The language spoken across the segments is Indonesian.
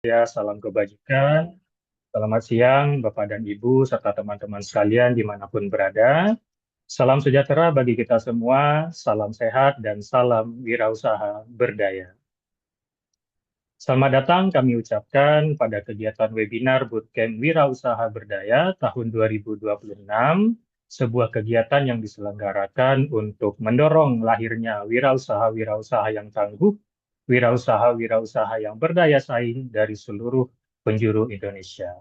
Ya, salam kebajikan. Selamat siang, Bapak dan Ibu, serta teman-teman sekalian dimanapun berada. Salam sejahtera bagi kita semua, salam sehat, dan salam wirausaha berdaya. Selamat datang kami ucapkan pada kegiatan webinar Bootcamp Wirausaha Berdaya tahun 2026, sebuah kegiatan yang diselenggarakan untuk mendorong lahirnya wirausaha-wirausaha yang tangguh, wirausaha-wirausaha yang berdaya saing dari seluruh penjuru Indonesia.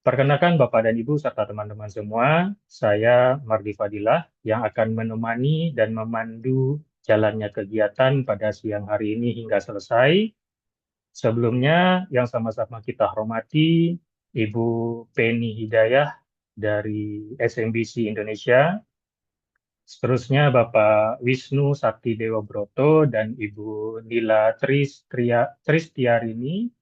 Perkenalkan Bapak dan Ibu serta teman-teman semua, saya Mardi Fadilah yang akan menemani dan memandu jalannya kegiatan pada siang hari ini hingga selesai. Sebelumnya, yang sama-sama kita hormati, Ibu Penny Hidayah dari SMBC Indonesia, seterusnya Bapak Wisnu Sakti Dewa Broto dan Ibu Nila Tristiarini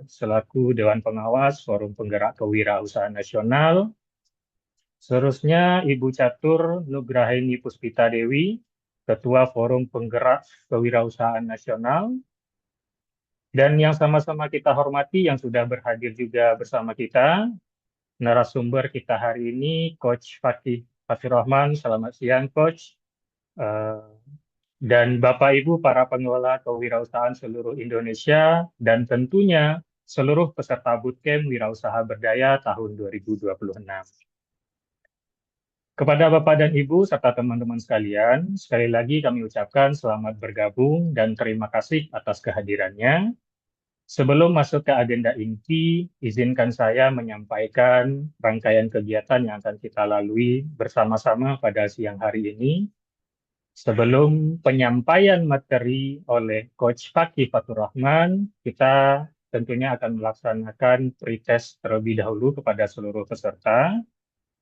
selaku Dewan Pengawas Forum Penggerak Kewirausahaan Nasional. Seterusnya Ibu Catur Nugraheni Puspita Dewi, Ketua Forum Penggerak Kewirausahaan Nasional. Dan yang sama-sama kita hormati yang sudah berhadir juga bersama kita, narasumber kita hari ini, Coach Fatih Rahman. Selamat siang, Coach. Eh, dan Bapak Ibu para pengelola kewirausahaan seluruh Indonesia, dan tentunya seluruh peserta Bootcamp Wirausaha Berdaya tahun 2026. Kepada Bapak dan Ibu serta teman-teman sekalian, sekali lagi kami ucapkan selamat bergabung dan terima kasih atas kehadirannya. Sebelum masuk ke agenda inti, izinkan saya menyampaikan rangkaian kegiatan yang akan kita lalui bersama-sama pada siang hari ini. Sebelum penyampaian materi oleh Coach Fakih Fatur Rahman, kita tentunya akan melaksanakan pretest terlebih dahulu kepada seluruh peserta,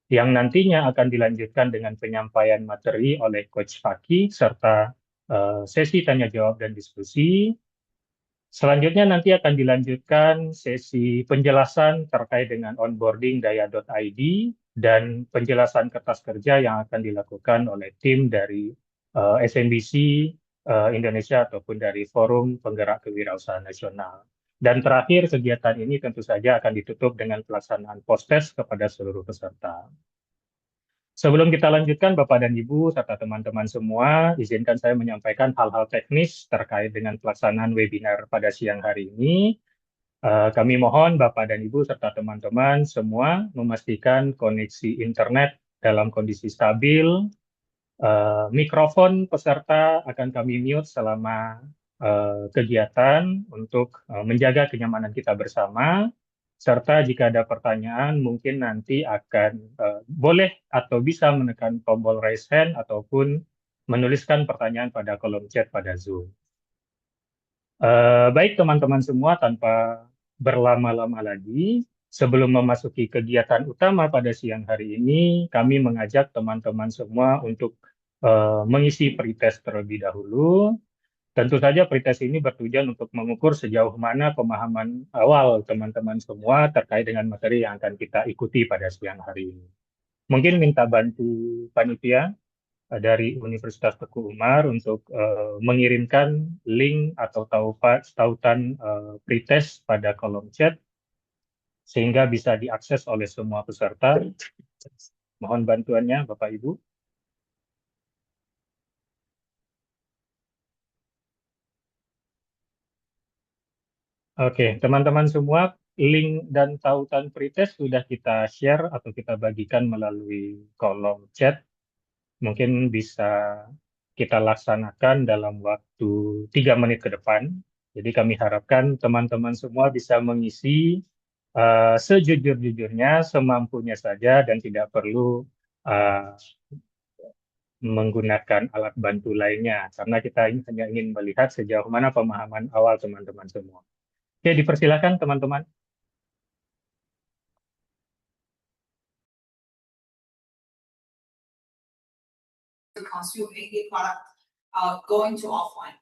yang nantinya akan dilanjutkan dengan penyampaian materi oleh Coach Fakih serta sesi tanya jawab dan diskusi. Selanjutnya nanti akan dilanjutkan sesi penjelasan terkait dengan onboarding daya.id dan penjelasan kertas kerja yang akan dilakukan oleh tim dari SNBC Indonesia ataupun dari Forum Penggerak Kewirausahaan Nasional. Dan terakhir, kegiatan ini tentu saja akan ditutup dengan pelaksanaan post-test kepada seluruh peserta. Sebelum kita lanjutkan, Bapak dan Ibu, serta teman-teman semua, izinkan saya menyampaikan hal-hal teknis terkait dengan pelaksanaan webinar pada siang hari ini. Kami mohon Bapak dan Ibu, serta teman-teman semua memastikan koneksi internet dalam kondisi stabil. Mikrofon peserta akan kami mute selama kegiatan untuk menjaga kenyamanan kita bersama. Serta jika ada pertanyaan, mungkin nanti akan boleh atau bisa menekan tombol raise hand ataupun menuliskan pertanyaan pada kolom chat pada Zoom. Baik teman-teman semua, tanpa berlama-lama lagi, sebelum memasuki kegiatan utama pada siang hari ini, kami mengajak teman-teman semua untuk mengisi pretest terlebih dahulu. Tentu saja pretest ini bertujuan untuk mengukur sejauh mana pemahaman awal teman-teman semua terkait dengan materi yang akan kita ikuti pada siang hari ini. Mungkin minta bantu panitia dari Universitas Teguh Umar untuk mengirimkan link atau tautan pretest pada kolom chat sehingga bisa diakses oleh semua peserta. Mohon bantuannya Bapak Ibu. Oke, teman-teman semua, link dan tautan pretest sudah kita share atau kita bagikan melalui kolom chat. Mungkin bisa kita laksanakan dalam waktu 3 menit ke depan. Jadi kami harapkan teman-teman semua bisa mengisi sejujur-jujurnya, semampunya saja, dan tidak perlu uh, menggunakan alat bantu lainnya, karena kita hanya ingin melihat sejauh mana pemahaman awal teman-teman semua. Oke, dipersilakan teman-teman. To consume a product going to offline.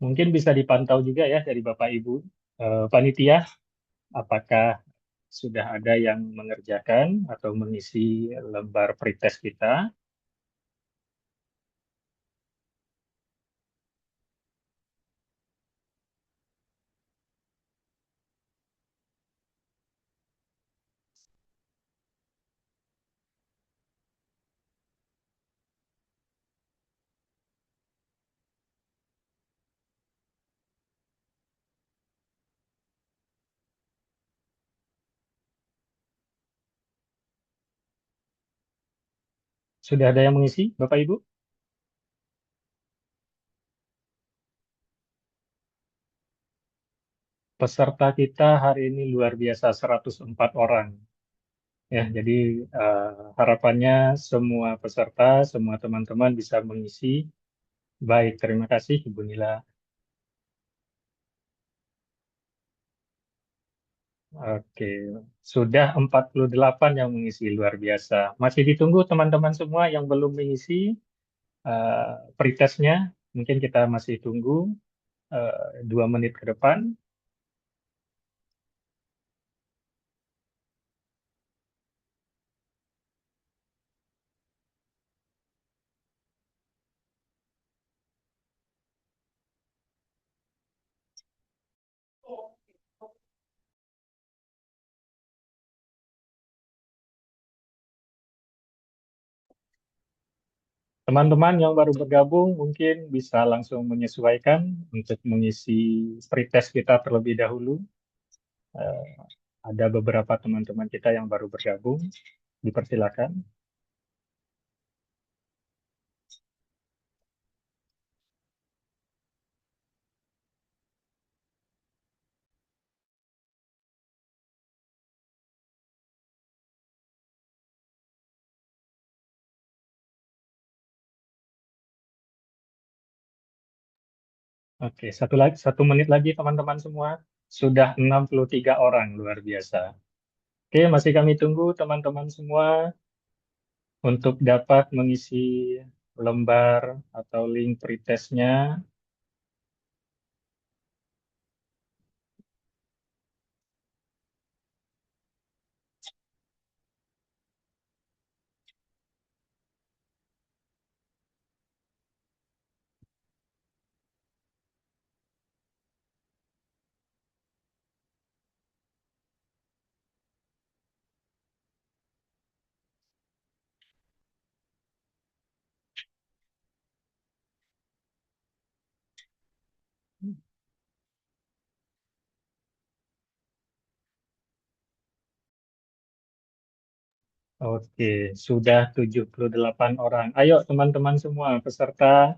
Mungkin bisa dipantau juga ya dari Bapak Ibu panitia, apakah sudah ada yang mengerjakan atau mengisi lembar pretest kita. Sudah ada yang mengisi, Bapak Ibu? Peserta kita hari ini luar biasa 104 orang. Ya, jadi harapannya semua peserta, semua teman-teman bisa mengisi. Baik, terima kasih Ibu Nila. Oke, sudah 48 yang mengisi, luar biasa. Masih ditunggu teman-teman semua yang belum mengisi pretestnya. Mungkin kita masih tunggu 2 menit ke depan. Teman-teman yang baru bergabung mungkin bisa langsung menyesuaikan untuk mengisi pretest kita terlebih dahulu. Eh, ada beberapa teman-teman kita yang baru bergabung, dipersilakan. Oke, 1 menit lagi teman-teman semua. Sudah 63 orang, luar biasa. Oke, masih kami tunggu teman-teman semua untuk dapat mengisi lembar atau link pretestnya. Oke, sudah 78 orang. Ayo teman-teman semua peserta,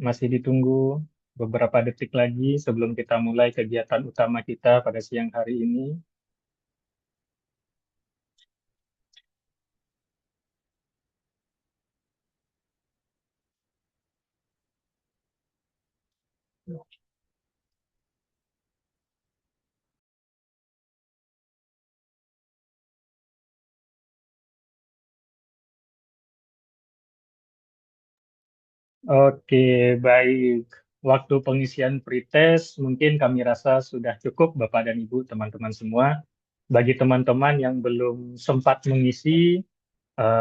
masih ditunggu beberapa detik lagi sebelum kita mulai kegiatan utama kita pada siang hari ini. Oke, baik. Waktu pengisian pretest mungkin kami rasa sudah cukup Bapak dan Ibu, teman-teman semua. Bagi teman-teman yang belum sempat mengisi,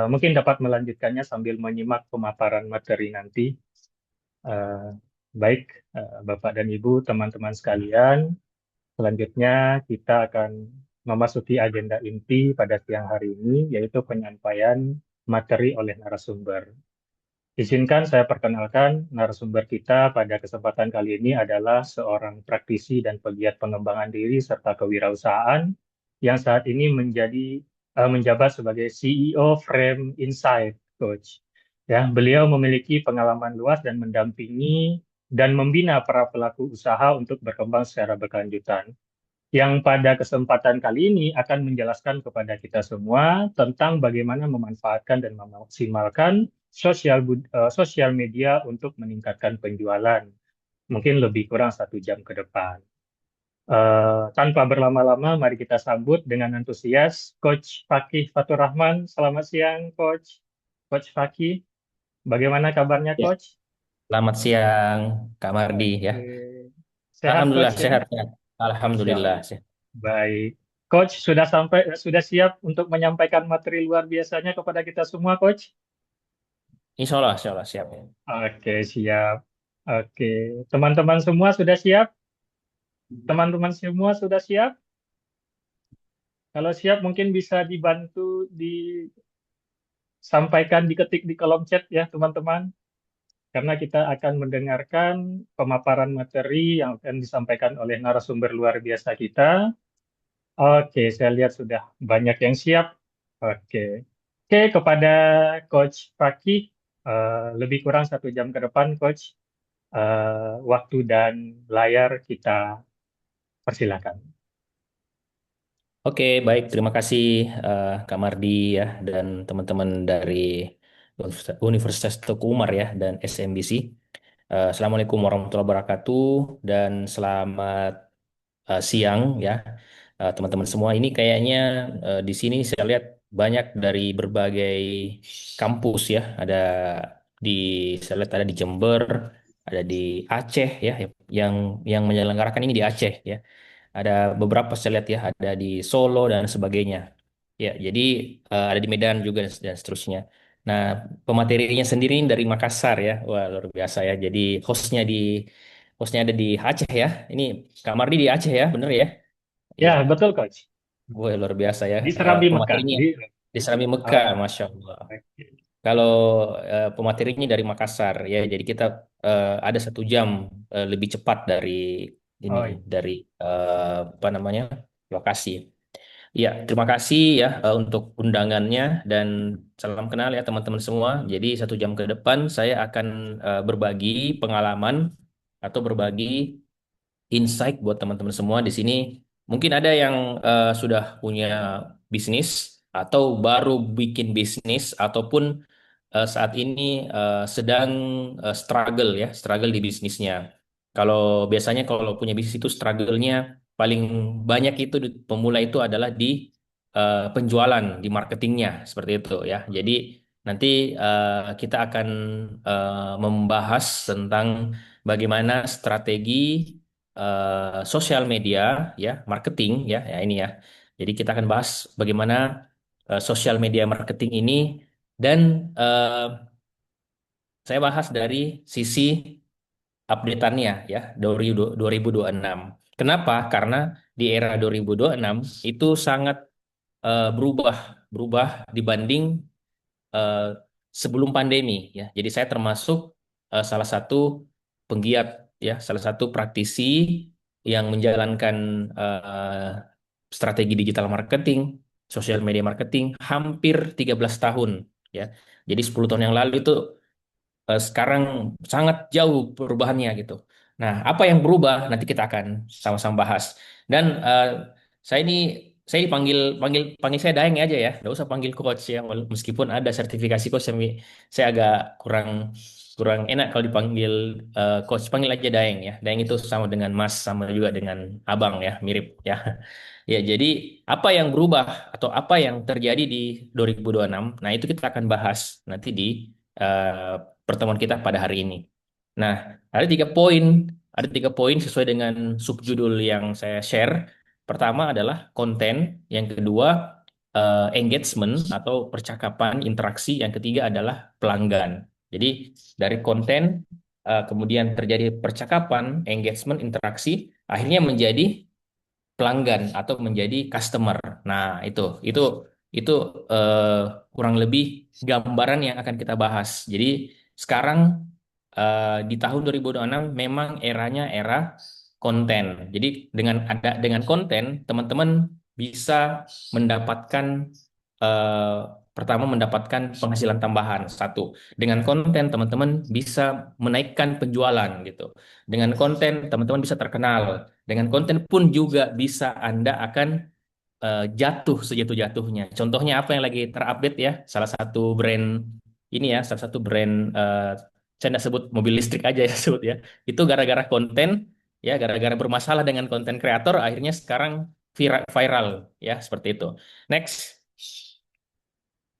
mungkin dapat melanjutkannya sambil menyimak pemaparan materi nanti. Eh, baik, Bapak dan Ibu, teman-teman sekalian, selanjutnya kita akan memasuki agenda inti pada siang hari ini, yaitu penyampaian materi oleh narasumber. Izinkan saya perkenalkan narasumber kita pada kesempatan kali ini adalah seorang praktisi dan pegiat pengembangan diri serta kewirausahaan yang saat ini menjabat sebagai CEO Frame Insight Coach. Ya, beliau memiliki pengalaman luas dan mendampingi dan membina para pelaku usaha untuk berkembang secara berkelanjutan yang pada kesempatan kali ini akan menjelaskan kepada kita semua tentang bagaimana memanfaatkan dan memaksimalkan sosial media untuk meningkatkan penjualan. Mungkin lebih kurang 1 jam ke depan. Tanpa berlama-lama, mari kita sambut dengan antusias Coach Fakih Fatur Rahman. Selamat siang, Coach. Coach Fakih, bagaimana kabarnya, Ya, Coach? Selamat siang, Kak Mardi ya. Oke. Sehat Alhamdulillah Coach ya? sehat, sehat. Masya Alhamdulillah Allah. sehat. Baik. Coach sudah siap untuk menyampaikan materi luar biasanya kepada kita semua, Coach? Insya Allah siap. Oke, siap. Oke. Teman-teman semua sudah siap? Teman-teman semua sudah siap? Kalau siap mungkin bisa dibantu disampaikan, diketik di kolom chat ya, teman-teman. Karena kita akan mendengarkan pemaparan materi yang akan disampaikan oleh narasumber luar biasa kita. Oke, saya lihat sudah banyak yang siap. Oke, oke kepada Coach Fakih, lebih kurang 1 jam ke depan, Coach. Waktu dan layar kita persilakan. Oke, baik. Terima kasih Kak Mardi ya dan teman-teman dari Universitas Teguh Umar ya dan SMBC. Assalamualaikum warahmatullahi wabarakatuh dan selamat siang ya teman-teman semua. Ini kayaknya di sini saya lihat banyak dari berbagai kampus ya. Di saya lihat ada di Jember, ada di Aceh ya yang menyelenggarakan ini di Aceh ya. Ada beberapa saya lihat ya, ada di Solo dan sebagainya. Ya, jadi ada di Medan juga dan seterusnya. Nah, pematerinya sendiri ini dari Makassar ya. Wah, luar biasa ya. Jadi hostnya ada di Aceh ya. Ini Kak Mardi di Aceh ya, bener ya? Iya. Ya, betul, Coach. Wah, luar biasa ya. Di Serambi Mekah. Pematerinya di Serambi Mekah, Oh, Masya Allah. oke. Kalau pematerinya dari Makassar ya, jadi kita ada 1 jam lebih cepat dari ini Oh, iya. dari apa namanya lokasi. Ya, terima kasih ya untuk undangannya dan salam kenal ya teman-teman semua. Jadi 1 jam ke depan saya akan berbagi pengalaman atau berbagi insight buat teman-teman semua di sini. Mungkin ada yang sudah punya bisnis atau baru bikin bisnis ataupun saat ini sedang struggle ya, struggle di bisnisnya. Kalau biasanya kalau punya bisnis itu struggle-nya paling banyak itu di pemula itu adalah di penjualan, di marketingnya seperti itu ya. Jadi nanti kita akan membahas tentang bagaimana strategi sosial media ya, marketing ya, ya ini ya. Jadi kita akan bahas bagaimana sosial media marketing ini dan saya bahas dari sisi updateannya ya 2026. Kenapa? Karena di era 2026 itu sangat berubah berubah dibanding eh, sebelum pandemi ya. Jadi saya termasuk salah satu penggiat ya, salah satu praktisi yang menjalankan eh, strategi digital marketing, sosial media marketing hampir 13 tahun ya. Jadi 10 tahun yang lalu itu sekarang sangat jauh perubahannya gitu. Nah, apa yang berubah nanti kita akan sama-sama bahas. Dan saya ini saya dipanggil panggil panggil saya Daeng aja ya, nggak usah panggil coach ya. Meskipun ada sertifikasi coach, saya agak kurang kurang enak kalau dipanggil coach. Panggil aja Daeng ya. Daeng itu sama dengan Mas, sama juga dengan Abang ya, mirip ya. Ya, jadi apa yang berubah atau apa yang terjadi di 2026? Nah, itu kita akan bahas nanti di eh, pertemuan kita pada hari ini. Nah, ada 3 poin, ada 3 poin sesuai dengan subjudul yang saya share. Pertama adalah konten, yang kedua engagement atau percakapan, interaksi, yang ketiga adalah pelanggan. Jadi dari konten, kemudian terjadi percakapan, engagement, interaksi, akhirnya menjadi pelanggan atau menjadi customer. Nah, itu eh, kurang lebih gambaran yang akan kita bahas. Jadi sekarang di tahun 2026 memang eranya era konten. Jadi dengan konten teman-teman bisa mendapatkan eh, pertama mendapatkan penghasilan tambahan satu. Dengan konten teman-teman bisa menaikkan penjualan gitu. Dengan konten teman-teman bisa terkenal. Dengan konten pun juga bisa Anda akan jatuh sejatuh-jatuhnya. Contohnya apa yang lagi terupdate ya? Salah satu brand ini ya, salah satu brand saya nggak sebut mobil listrik aja ya sebut ya. Itu gara-gara konten ya, gara-gara bermasalah dengan konten kreator akhirnya sekarang viral ya seperti itu. Next,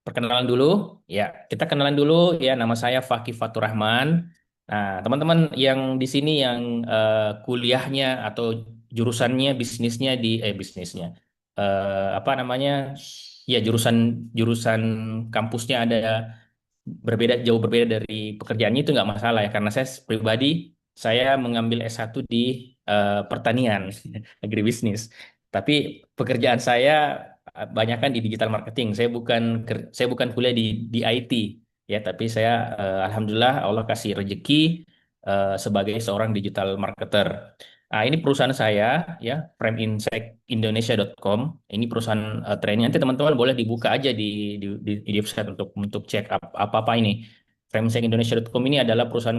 perkenalan dulu. Ya, kita kenalan dulu ya. Nama saya Fakih Fatur Rahman. Nah, teman-teman yang di sini yang kuliahnya atau jurusannya bisnisnya di bisnisnya apa namanya? Ya jurusan jurusan kampusnya ada berbeda jauh berbeda dari pekerjaannya itu nggak masalah ya karena saya pribadi saya mengambil S1 di pertanian agribisnis tapi pekerjaan saya banyakkan di digital marketing saya bukan kuliah di IT ya tapi saya alhamdulillah Allah kasih rezeki sebagai seorang digital marketer. Nah, ini perusahaan saya ya, frameinsightindonesia.com. Ini perusahaan training. Nanti teman-teman boleh dibuka aja di website untuk cek apa-apa ini. Frameinsightindonesia.com ini adalah perusahaan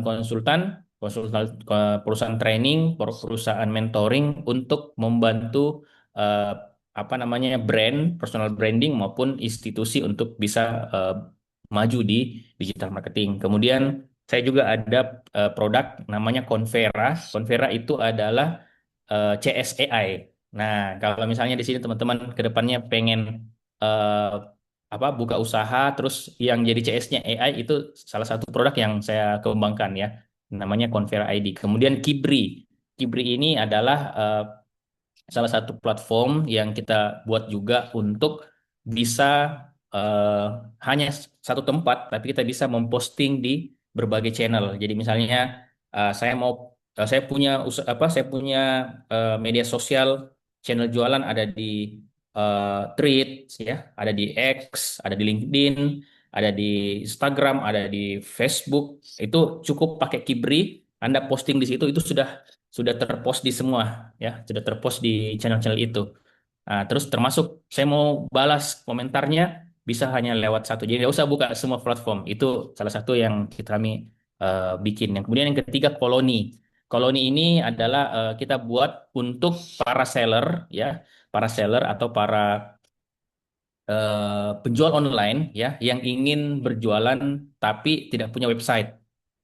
perusahaan training, perusahaan mentoring untuk membantu eh, apa namanya brand, personal branding maupun institusi untuk bisa eh, maju di digital marketing. Kemudian saya juga ada produk namanya Convera. Convera itu adalah CSAI. Nah, kalau misalnya di sini teman-teman ke depannya pengen eh, apa buka usaha terus yang jadi CS-nya AI itu salah satu produk yang saya kembangkan ya. Namanya Convera ID. Kemudian Kibri. Kibri ini adalah salah satu platform yang kita buat juga untuk bisa eh, hanya satu tempat, tapi kita bisa memposting di berbagai channel. Jadi misalnya saya punya saya punya media sosial channel jualan ada di Threads ya, ada di X, ada di LinkedIn, ada di Instagram, ada di Facebook. Itu cukup pakai Kibri, Anda posting di situ itu sudah terpost di semua ya sudah terpost di channel-channel itu. Nah, terus termasuk saya mau balas komentarnya bisa hanya lewat satu. Jadi nggak usah buka semua platform. Itu salah satu yang kami bikin. Yang kemudian yang ketiga koloni. Koloni ini adalah kita buat untuk para seller ya, para seller atau para penjual online ya yang ingin berjualan tapi tidak punya website.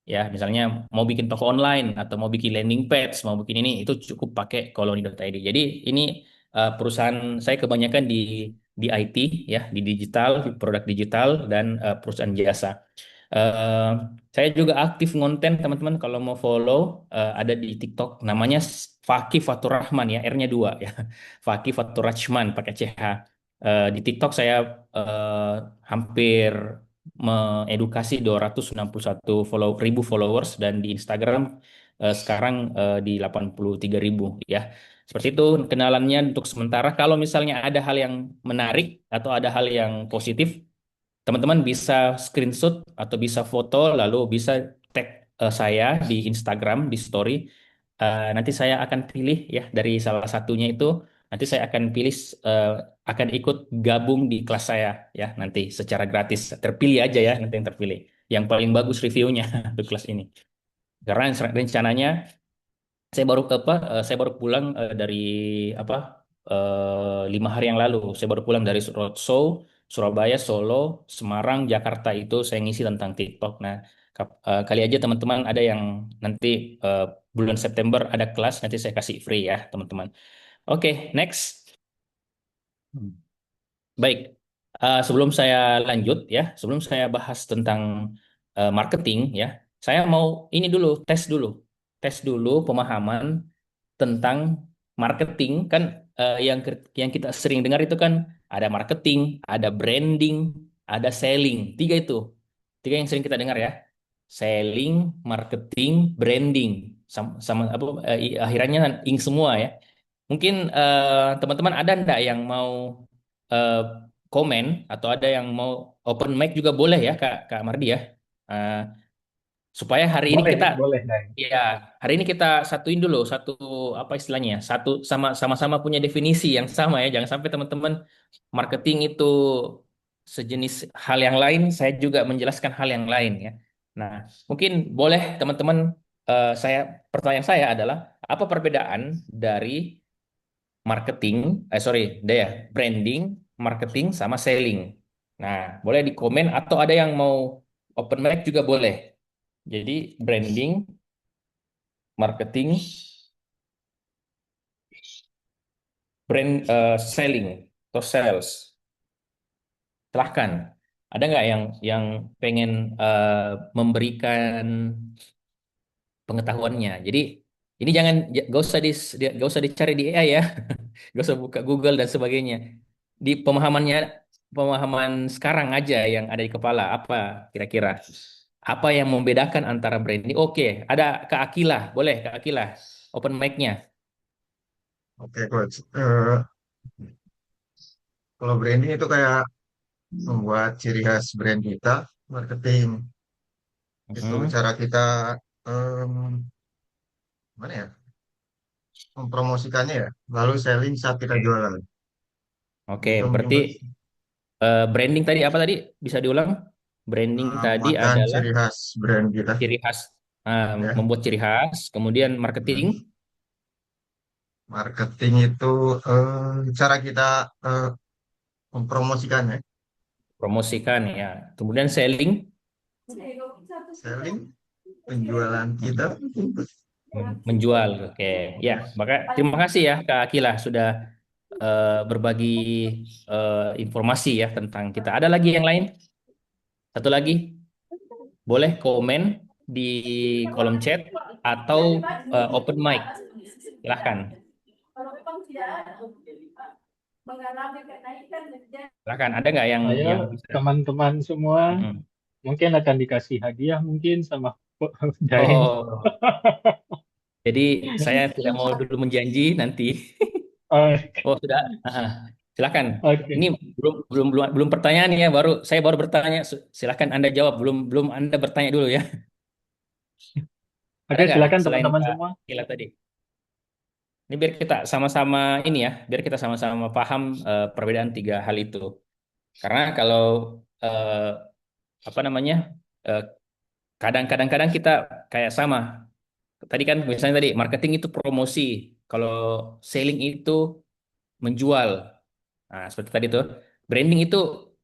Ya, misalnya mau bikin toko online atau mau bikin landing page, mau bikin ini itu cukup pakai koloni.id. Jadi ini perusahaan saya kebanyakan di IT ya, di digital, di produk digital dan perusahaan jasa. Eh, saya juga aktif ngonten teman-teman kalau mau follow ada di TikTok namanya Fakih Fatur Rahman ya, R-nya 2 ya. Fakih Fatur Rahman pakai CH. Di TikTok saya eh, hampir mengedukasi 261 ribu followers dan di Instagram sekarang di 83 ribu ya. Seperti itu kenalannya untuk sementara. Kalau misalnya ada hal yang menarik atau ada hal yang positif, teman-teman bisa screenshot atau bisa foto lalu bisa tag saya di Instagram di story. Nanti saya akan pilih ya dari salah satunya itu nanti saya akan pilih eh, akan ikut gabung di kelas saya ya nanti secara gratis. Terpilih aja ya nanti yang terpilih. Yang paling bagus reviewnya untuk kelas ini. Karena rencananya saya baru pulang dari apa 5 hari yang lalu. Saya baru pulang dari roadshow Surabaya, Solo, Semarang, Jakarta itu saya ngisi tentang TikTok. Nah, kali aja teman-teman ada yang nanti eh, bulan September ada kelas nanti saya kasih free ya teman-teman. Oke, next. Baik, sebelum saya lanjut ya, sebelum saya bahas tentang marketing ya, saya mau ini dulu tes dulu pemahaman tentang marketing kan yang kita sering dengar itu kan ada marketing, ada branding, ada selling. Tiga itu. Tiga yang sering kita dengar ya. Selling, marketing, branding. Sama apa akhirannya ing semua ya. Mungkin teman-teman ada ndak yang mau eh, komen atau ada yang mau open mic juga boleh ya Kak Mardi ya. Eh, supaya hari ini Boleh, kita boleh, Dai. ya, hari ini kita satuin dulu satu apa istilahnya, ya, satu sama-sama punya definisi yang sama ya. Jangan sampai teman-teman marketing itu sejenis hal yang lain, saya juga menjelaskan hal yang lain ya. Nah, mungkin boleh teman-teman saya pertanyaan saya adalah apa perbedaan dari marketing, branding, marketing sama selling. Nah, boleh di komen atau ada yang mau open mic juga boleh. Jadi branding, marketing, selling atau sales. Silahkan. Ada nggak yang pengen memberikan pengetahuannya. Jadi ini jangan gak usah dicari di AI ya, gak usah buka Google dan sebagainya. Di pemahaman sekarang aja yang ada di kepala apa kira-kira? Apa yang membedakan antara branding? Oke, ada Kak Akila, boleh Kak Akila, open mic-nya. Oke, coach. Kalau branding itu kayak membuat ciri khas brand kita, marketing itu Mm-mm. cara kita em, gimana ya, mempromosikannya ya, lalu selling saat kita Oke, jualan. oke, Itu mungkin berarti branding tadi apa tadi? Bisa diulang? Branding tadi menguatkan adalah ciri khas brand kita, ciri khas, ya. membuat ciri khas, kemudian marketing, Hmm. Marketing itu cara kita eh, mempromosikannya, promosikan ya. Kemudian selling, selling penjualan kita. menjual. Oke, ya. Maka terima kasih ya Kak Akila sudah berbagi informasi ya tentang kita. Ada lagi yang lain? Satu lagi, boleh komen di kolom chat atau open mic. Silahkan, silahkan. Ada nggak Saya, yang bisa? teman-teman semua, Mm-mm. mungkin akan dikasih hadiah mungkin sama Daeng. Oh, jadi saya tidak mau dulu menjanji nanti. Oke, Oh sudah. Ah, silakan. Ini oke. belum pertanyaan ya, saya baru bertanya. Silakan Anda jawab. Belum belum Anda bertanya dulu ya. Ada Oke, nggak silakan selain teman-teman Kak semua. Kila tadi? Ini biar kita sama-sama ini ya, biar kita sama-sama paham perbedaan tiga hal itu. Karena kalau eh, apa namanya, eh, kadang-kadang kita kayak sama. Tadi kan misalnya tadi marketing itu promosi, kalau selling itu menjual. Nah, seperti tadi tuh, branding itu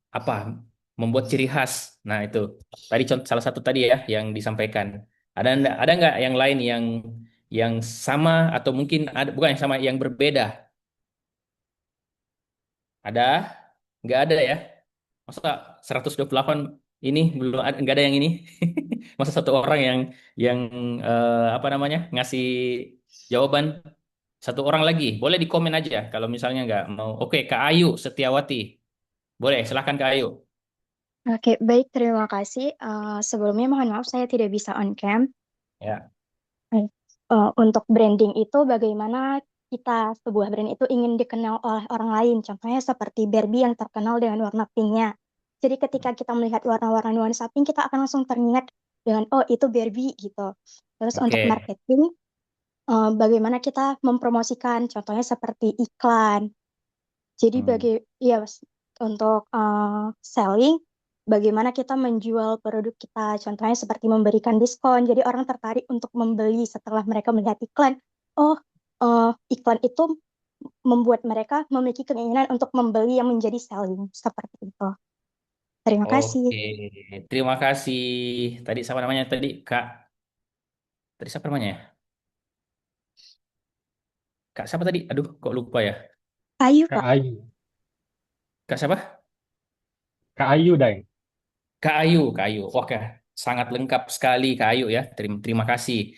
apa? Membuat ciri khas. Nah, itu tadi contoh salah satu tadi ya yang disampaikan. Ada nggak yang lain yang sama atau mungkin ada bukan yang sama yang berbeda? Ada? Nggak ada ya? Masa 128 ini belum ada, nggak ada yang ini? Masa satu orang yang apa namanya ngasih jawaban satu orang lagi? Boleh di komen aja kalau misalnya nggak mau. Oke, Kak Ayu Setiawati. Boleh, silahkan Kak Ayu. Oke, baik, terima kasih. Sebelumnya mohon maaf saya tidak bisa on cam. Ya. Baik. Untuk branding itu bagaimana kita sebuah brand itu ingin dikenal oleh orang lain. Contohnya seperti Barbie yang terkenal dengan warna pinknya. Jadi ketika kita melihat warna-warna nuansa pink, kita akan langsung teringat dengan, oh itu Barbie gitu. Terus untuk Oke. marketing, bagaimana kita mempromosikan, contohnya seperti iklan. Jadi Hmm. ya untuk selling, bagaimana kita menjual produk kita, contohnya seperti memberikan diskon. Jadi orang tertarik untuk membeli setelah mereka melihat iklan. Oh, iklan itu membuat mereka memiliki keinginan untuk membeli yang menjadi selling seperti itu. Terima kasih. Oke. Terima kasih. Tadi siapa namanya tadi? Kak. Tadi siapa namanya ya? Kak siapa tadi? Aduh, kok lupa ya? Ayu, Kak Pak. Ayu. Kak siapa? Kak Ayu, Daeng. Kak Ayu, Kak Ayu. Oke, sangat lengkap sekali Kak Ayu ya. Terima kasih.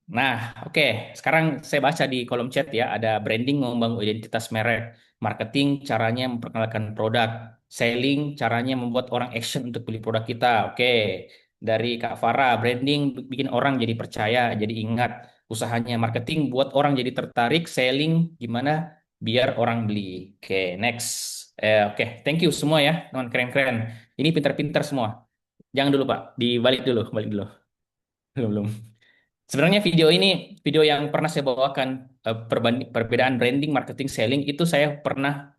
Nah, oke. Sekarang saya baca di kolom chat ya, ada branding membangun identitas merek, marketing caranya memperkenalkan produk, selling caranya membuat orang action untuk beli produk kita. Oke. Dari Kak Farah, branding bikin orang jadi percaya, jadi ingat. Usahanya marketing buat orang jadi tertarik, selling gimana biar orang beli. Oke, next. Oke, thank you semua ya, teman keren-keren. Ini pintar-pintar semua. Jangan dulu Pak, dibalik dulu, balik dulu. Belum, belum. Sebenarnya video yang pernah saya bawakan, perbedaan branding, marketing, selling itu saya pernah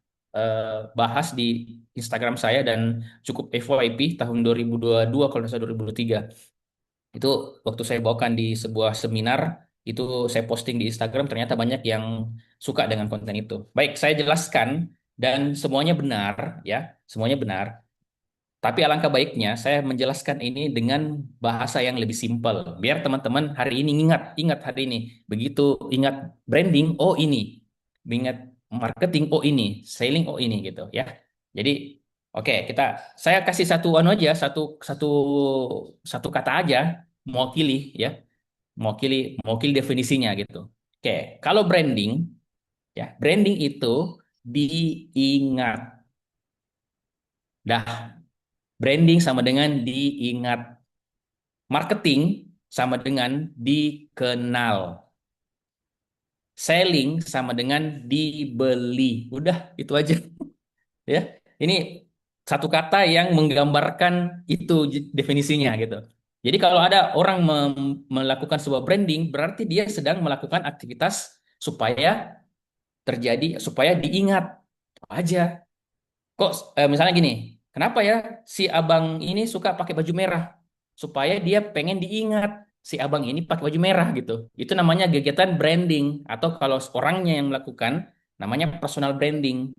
bahas di Instagram saya dan cukup FYP tahun 2022 kalau nggak salah 2023. Itu waktu saya bawakan di sebuah seminar, itu saya posting di Instagram, ternyata banyak yang suka dengan konten itu. Baik, saya jelaskan dan semuanya benar ya, semuanya benar. Tapi alangkah baiknya saya menjelaskan ini dengan bahasa yang lebih simpel. Biar teman-teman hari ini ingat hari ini. Begitu ingat branding, oh ini. Ingat marketing, oh ini. Selling, oh ini gitu ya. Jadi, oke, saya kasih satu anu aja, satu satu satu kata aja mewakili ya. mewakili definisinya gitu. Oke, kalau branding ya, branding itu diingat. Dah, branding sama dengan diingat. Marketing sama dengan dikenal. Selling sama dengan dibeli. Udah, itu aja. Ya, ini satu kata yang menggambarkan itu definisinya gitu. Jadi kalau ada orang melakukan sebuah branding, berarti dia sedang melakukan aktivitas supaya diingat. Itu aja. Kok misalnya gini, kenapa ya si abang ini suka pakai baju merah? Supaya dia pengen diingat si abang ini pakai baju merah gitu. Itu namanya kegiatan branding atau kalau orangnya yang melakukan namanya personal branding.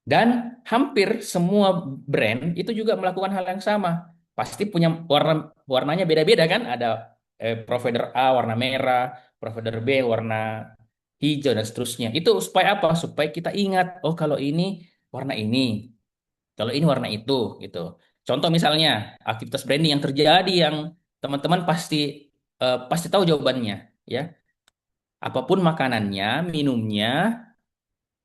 Dan hampir semua brand itu juga melakukan hal yang sama. Pasti punya warnanya beda-beda kan? Ada provider A warna merah, provider B warna hijau dan seterusnya. Itu supaya apa? Supaya kita ingat, oh kalau ini warna ini, kalau ini warna itu gitu. Contoh misalnya aktivitas branding yang terjadi yang teman-teman pasti tahu jawabannya ya. Apapun makanannya, minumnya,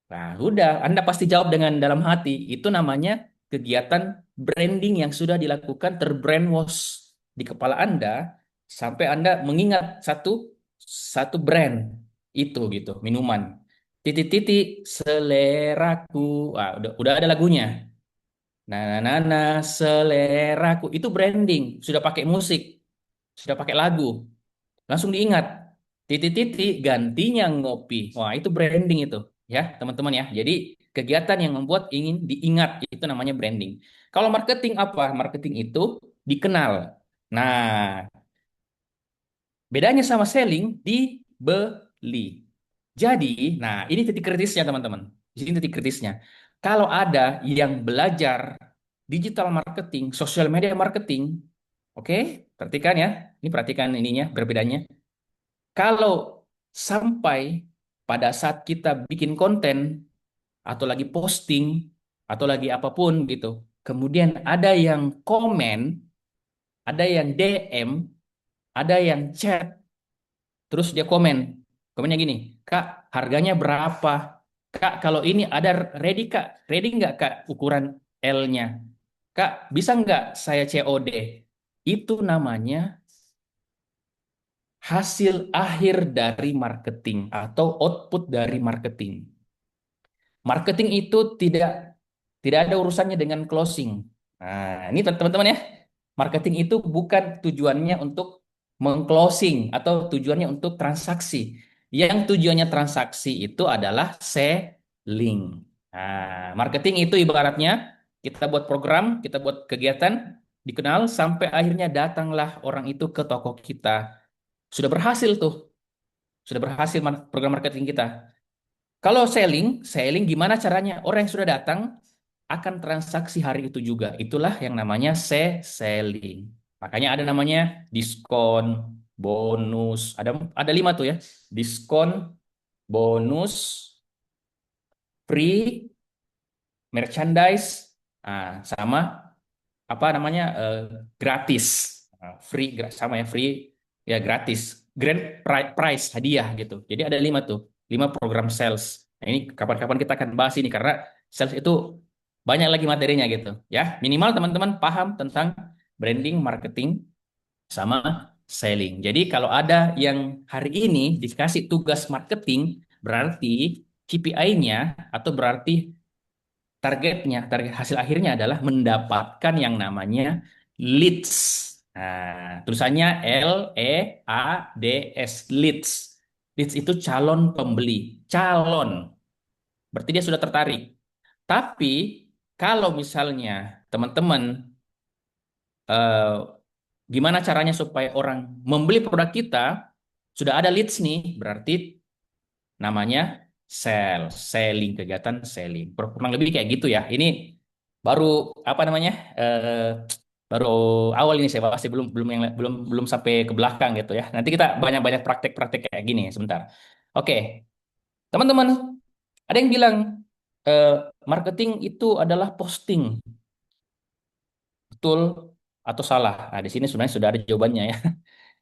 nah, udah, Anda pasti jawab dengan dalam hati. Itu namanya kegiatan branding yang sudah dilakukan terbrainwash di kepala Anda sampai Anda mengingat satu satu brand itu gitu, minuman. Titik-titik seleraku. Ah, udah ada lagunya. Seleraku. Itu branding, sudah pakai musik, sudah pakai lagu. Langsung diingat. Titik-titik gantinya ngopi. Wah, itu branding itu, ya, teman-teman ya. Jadi, kegiatan yang membuat ingin diingat itu namanya branding. Kalau marketing apa? Marketing itu dikenal. Nah, bedanya sama selling dibeli. Jadi, nah ini titik kritisnya teman-teman. Di sini titik kritisnya. Kalau ada yang belajar digital marketing, social media marketing, oke, perhatikan ya. Ini perhatikan ininya, berbedanya. Kalau sampai pada saat kita bikin konten atau lagi posting atau lagi apapun gitu, kemudian ada yang komen, ada yang DM, ada yang chat, terus dia komennya gini, Kak, harganya berapa? Kak, kalau ini ada ready Kak, ready nggak Kak ukuran L-nya? Kak, bisa nggak saya COD? Itu namanya hasil akhir dari marketing atau output dari marketing. Marketing itu tidak ada urusannya dengan closing. Nah, ini teman-teman ya. Marketing itu bukan tujuannya untuk mengclosing atau tujuannya untuk transaksi. Yang tujuannya transaksi itu adalah selling. Nah, marketing itu ibaratnya kita buat program, kita buat kegiatan, dikenal sampai akhirnya datanglah orang itu ke toko kita. Sudah berhasil tuh. Sudah berhasil program marketing kita. Kalau selling gimana caranya? Orang yang sudah datang akan transaksi hari itu juga. Itulah yang namanya selling. Makanya ada namanya diskon, bonus. Ada 5 tuh ya. Diskon, bonus, free, merchandise, sama apa namanya gratis. Free sama ya free ya gratis. Grand prize hadiah gitu. Jadi ada 5 tuh. 5 program sales. Nah, ini kapan-kapan kita akan bahas ini karena sales itu banyak lagi materinya gitu ya. Minimal teman-teman paham tentang branding, marketing sama selling. Jadi kalau ada yang hari ini dikasih tugas marketing berarti KPI-nya atau berarti target hasil akhirnya adalah mendapatkan yang namanya leads. Nah, tulisannya LEADS, leads. Leads itu calon pembeli, calon. Berarti dia sudah tertarik. Tapi kalau misalnya teman-teman eh, gimana caranya supaya orang membeli produk kita, sudah ada leads nih, berarti namanya selling, kegiatan selling. Kurang lebih kayak gitu ya. Ini baru apa namanya? Baru awal ini saya pasti belum belum yang belum belum sampai ke belakang gitu ya. Nanti kita banyak-banyak praktek-praktek kayak gini sebentar. Oke, teman-teman, ada yang bilang eh, marketing itu adalah posting, betul atau salah? Nah, di sini sebenarnya sudah ada jawabannya ya.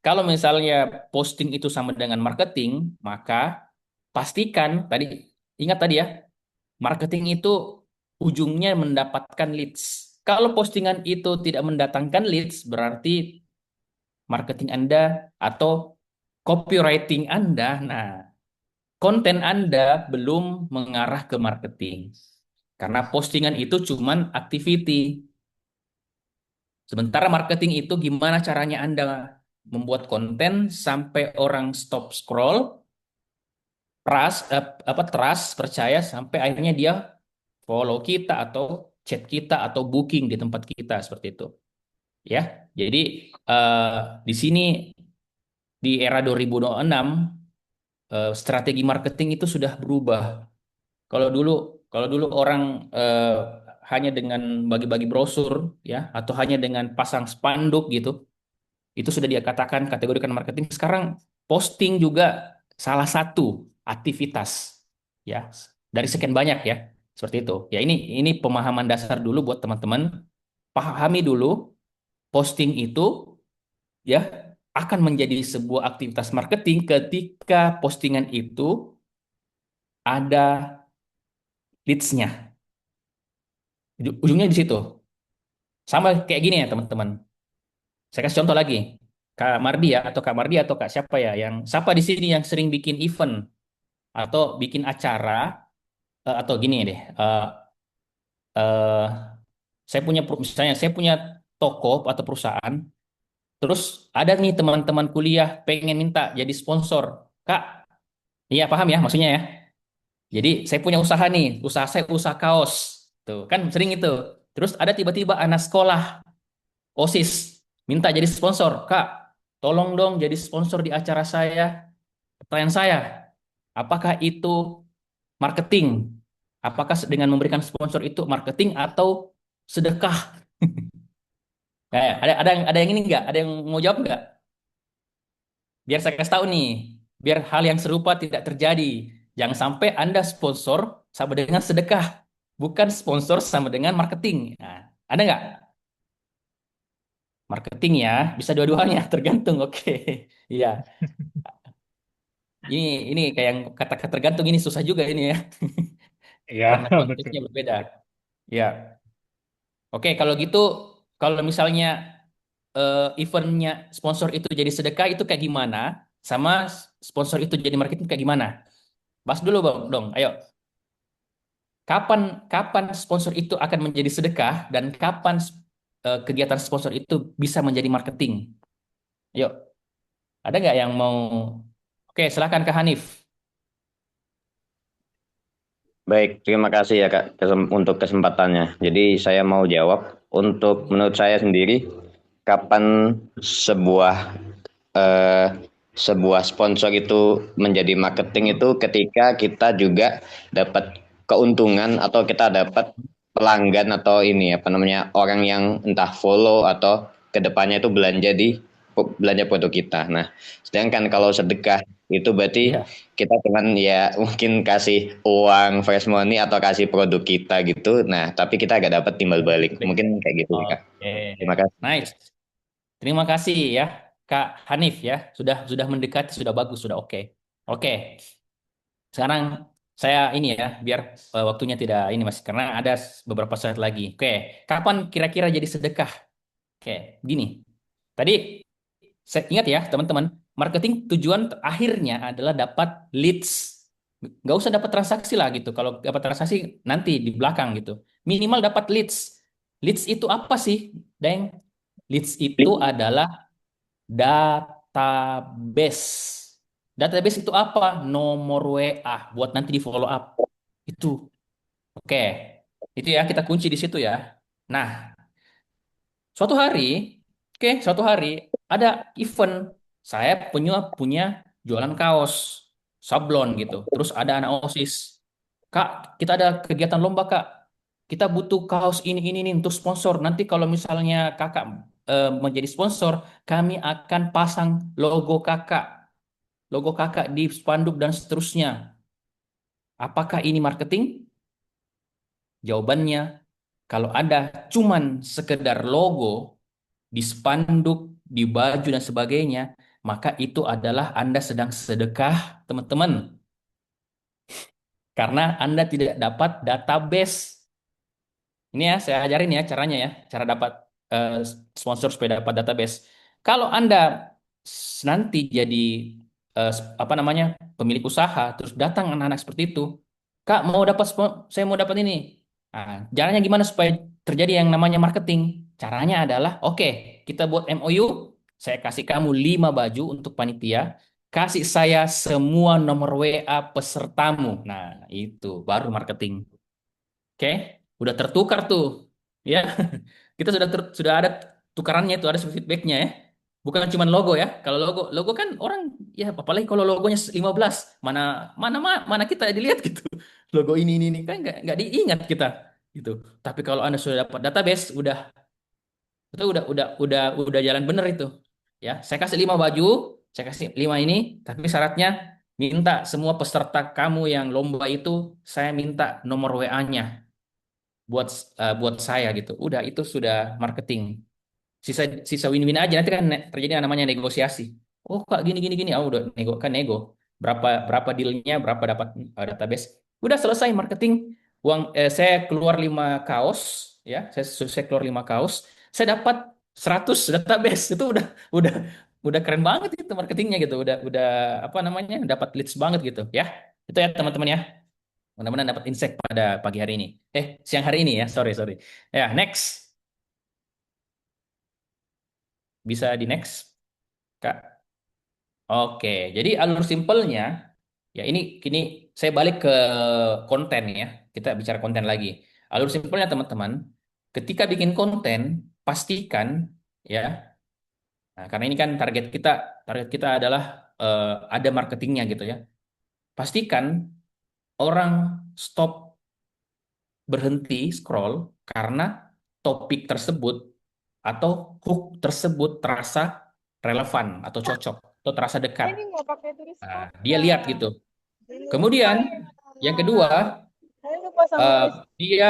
kalau misalnya posting itu sama dengan marketing, maka pastikan tadi, ingat tadi ya, marketing itu ujungnya mendapatkan leads. Kalau postingan itu tidak mendatangkan leads, berarti marketing Anda atau copywriting Anda, nah, konten Anda belum mengarah ke marketing. Karena postingan itu cuman activity. Sementara marketing itu gimana caranya Anda membuat konten sampai orang stop scroll, trust, percaya sampai akhirnya dia follow kita atau chat kita atau booking di tempat kita seperti itu. Ya. Jadi di sini di era 2026 strategi marketing itu sudah berubah. Kalau dulu kalau dulu orang hanya dengan bagi-bagi brosur ya atau hanya dengan pasang spanduk gitu, itu sudah dia katakan kategorikan marketing. Sekarang posting juga salah satu aktivitas ya dari sekian banyak ya. Seperti itu. Ya ini pemahaman dasar dulu buat teman-teman. Pahami dulu posting itu ya akan menjadi sebuah aktivitas marketing ketika postingan itu ada leads-nya. Ujungnya di situ. Sama kayak gini ya teman-teman. Saya kasih contoh lagi. Kak Mardi ya atau Kak Mardi atau Kak siapa ya yang siapa di sini yang sering bikin event atau bikin acara atau gini deh. Eh, saya punya misalnya saya punya toko atau perusahaan. Terus ada nih teman-teman kuliah pengen minta jadi sponsor. Kak, iya paham ya maksudnya ya. Jadi saya punya usaha nih, usaha saya usaha kaos. Tuh, kan sering itu. Terus ada tiba-tiba anak sekolah OSIS minta jadi sponsor. Kak, tolong dong jadi sponsor di acara saya. Pertanyaan saya, apakah itu marketing? Apakah dengan memberikan sponsor itu marketing atau sedekah? Ada yang ini nggak? Ada yang mau jawab nggak? Biar saya kasih tahu nih, biar hal yang serupa tidak terjadi. Jangan sampai Anda sponsor sama dengan sedekah, bukan sponsor sama dengan marketing. Nah, ada nggak? Marketing ya, bisa dua-duanya, tergantung. Oke, iya. Ini kayak yang kata-kata tergantung ini susah juga ini ya, Ya, karena betul. konteksnya berbeda. Ya, oke. Kalau gitu, kalau misalnya eventnya sponsor itu jadi sedekah itu kayak gimana? Sama sponsor itu jadi marketing kayak gimana? Bahas dulu bang, dong. Ayo. Kapan kapan sponsor itu akan menjadi sedekah dan kapan kegiatan sponsor itu bisa menjadi marketing? Yuk, ada nggak yang mau? Oke, silakan ke Hanif. Baik, terima kasih ya Kak untuk kesempatannya. Jadi saya mau jawab untuk menurut saya sendiri kapan eh, sebuah sponsor itu menjadi marketing itu ketika kita juga dapat keuntungan atau kita dapat pelanggan atau ini apa namanya orang yang entah follow atau kedepannya itu belanja produk kita. Nah, sedangkan kalau sedekah itu berarti Iya. kita cuman ya mungkin kasih uang fresh money atau kasih produk kita gitu. Nah, tapi kita agak dapat timbal balik. Mungkin kayak gitu ya Kak. Oke, Terima kasih. nice. Terima kasih ya, Kak Hanif ya. Sudah mendekati, sudah bagus, sudah oke. Oke, sekarang saya ini ya, biar waktunya tidak ini Mas, karena ada beberapa slide lagi. Oke, kapan kira-kira jadi sedekah? Oke, gini. Tadi saya ingat ya, teman-teman, marketing tujuan akhirnya adalah dapat leads. Nggak usah dapat transaksi lah gitu. Kalau dapat transaksi nanti di belakang gitu. Minimal dapat leads. Leads itu apa sih, Deng? Leads itu adalah database. Database itu apa? Nomor WA buat nanti di follow up. Itu. Oke. Itu ya kita kunci di situ ya. Nah, suatu hari, suatu hari ada event. Saya punya punya jualan kaos, sablon gitu. Terus ada anak OSIS. Kak, kita ada kegiatan lomba, Kak. Kita butuh kaos ini untuk sponsor. Nanti kalau misalnya Kakak menjadi sponsor, kami akan pasang logo Kakak di spanduk dan seterusnya. Apakah ini marketing? Jawabannya, kalau ada cuman sekedar logo di spanduk, di baju dan sebagainya, maka itu adalah Anda sedang sedekah, teman-teman. Karena Anda tidak dapat database. Ini ya, saya ajarin ya caranya ya, cara dapat sponsor supaya dapat database. Kalau Anda nanti jadi apa namanya pemilik usaha, terus datang anak-anak seperti itu, Kak mau dapat saya mau dapat ini. Nah, caranya gimana supaya terjadi yang namanya marketing? Caranya adalah, oke, kita buat MOU, saya kasih kamu 5 baju untuk panitia, kasih saya semua nomor WA pesertamu. Nah, itu baru marketing. Oke, udah tertukar tuh, ya. Kita sudah ada tukarannya itu, ada feedbacknya ya. Bukan cuma logo ya. Kalau logo kan orang ya apalagi kalau logonya 15, mana mana mana kita dilihat gitu. Logo ini kan nggak diingat kita gitu. Tapi kalau Anda sudah dapat database, itu udah jalan bener itu. Ya, saya kasih 5 baju, saya kasih 5 ini, tapi syaratnya minta semua peserta kamu yang lomba itu saya minta nomor WA-nya buat saya gitu. Udah itu sudah marketing. Sisa sisa win-win aja nanti kan terjadi yang namanya negosiasi. Oh Kak gini gini gini, udah nego. Berapa berapa dealnya, berapa dapat database. Udah selesai marketing. Saya keluar 5 kaos ya, saya keluar 5 kaos, saya dapat 100 database. Itu udah udah keren banget itu marketingnya gitu. Udah apa namanya? Dapat leads banget gitu ya. Itu ya teman-teman ya. Mudah-mudahan dapat insight pada pagi hari ini. Siang hari ini ya. Sorry, sorry. Ya, next. Bisa di next, Kak. Oke, jadi alur simpelnya, ya ini saya balik ke konten ya. Kita bicara konten lagi. Alur simpelnya teman-teman, ketika bikin konten, pastikan ya, nah, karena ini kan target kita adalah ada marketingnya gitu ya. Pastikan orang stop berhenti scroll karena topik tersebut atau hook tersebut terasa relevan atau cocok atau terasa dekat. Nah, dia lihat gitu. Kemudian yang kedua, dia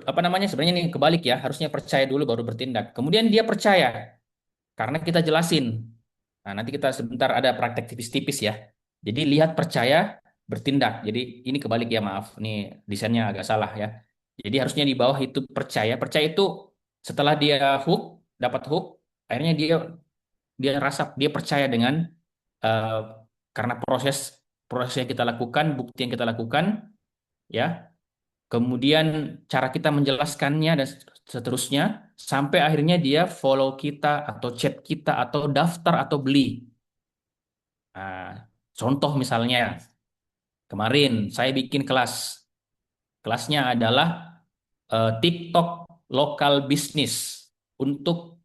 apa namanya sebenarnya nih kebalik ya, harusnya percaya dulu baru bertindak. Kemudian dia percaya karena kita jelasin. Nah, nanti kita sebentar ada praktek tipis-tipis ya. Jadi lihat percaya bertindak. Jadi ini kebalik ya, maaf. Ini desainnya agak salah ya. Jadi harusnya di bawah itu percaya. Percaya itu setelah dia dapat hook, akhirnya dia rasa dia percaya dengan eh, karena proses yang kita lakukan, bukti yang kita lakukan, ya. Kemudian cara kita menjelaskannya dan seterusnya sampai akhirnya dia follow kita atau chat kita atau daftar atau beli. Nah, contoh misalnya kemarin saya bikin kelas. Kelasnya adalah TikTok lokal bisnis untuk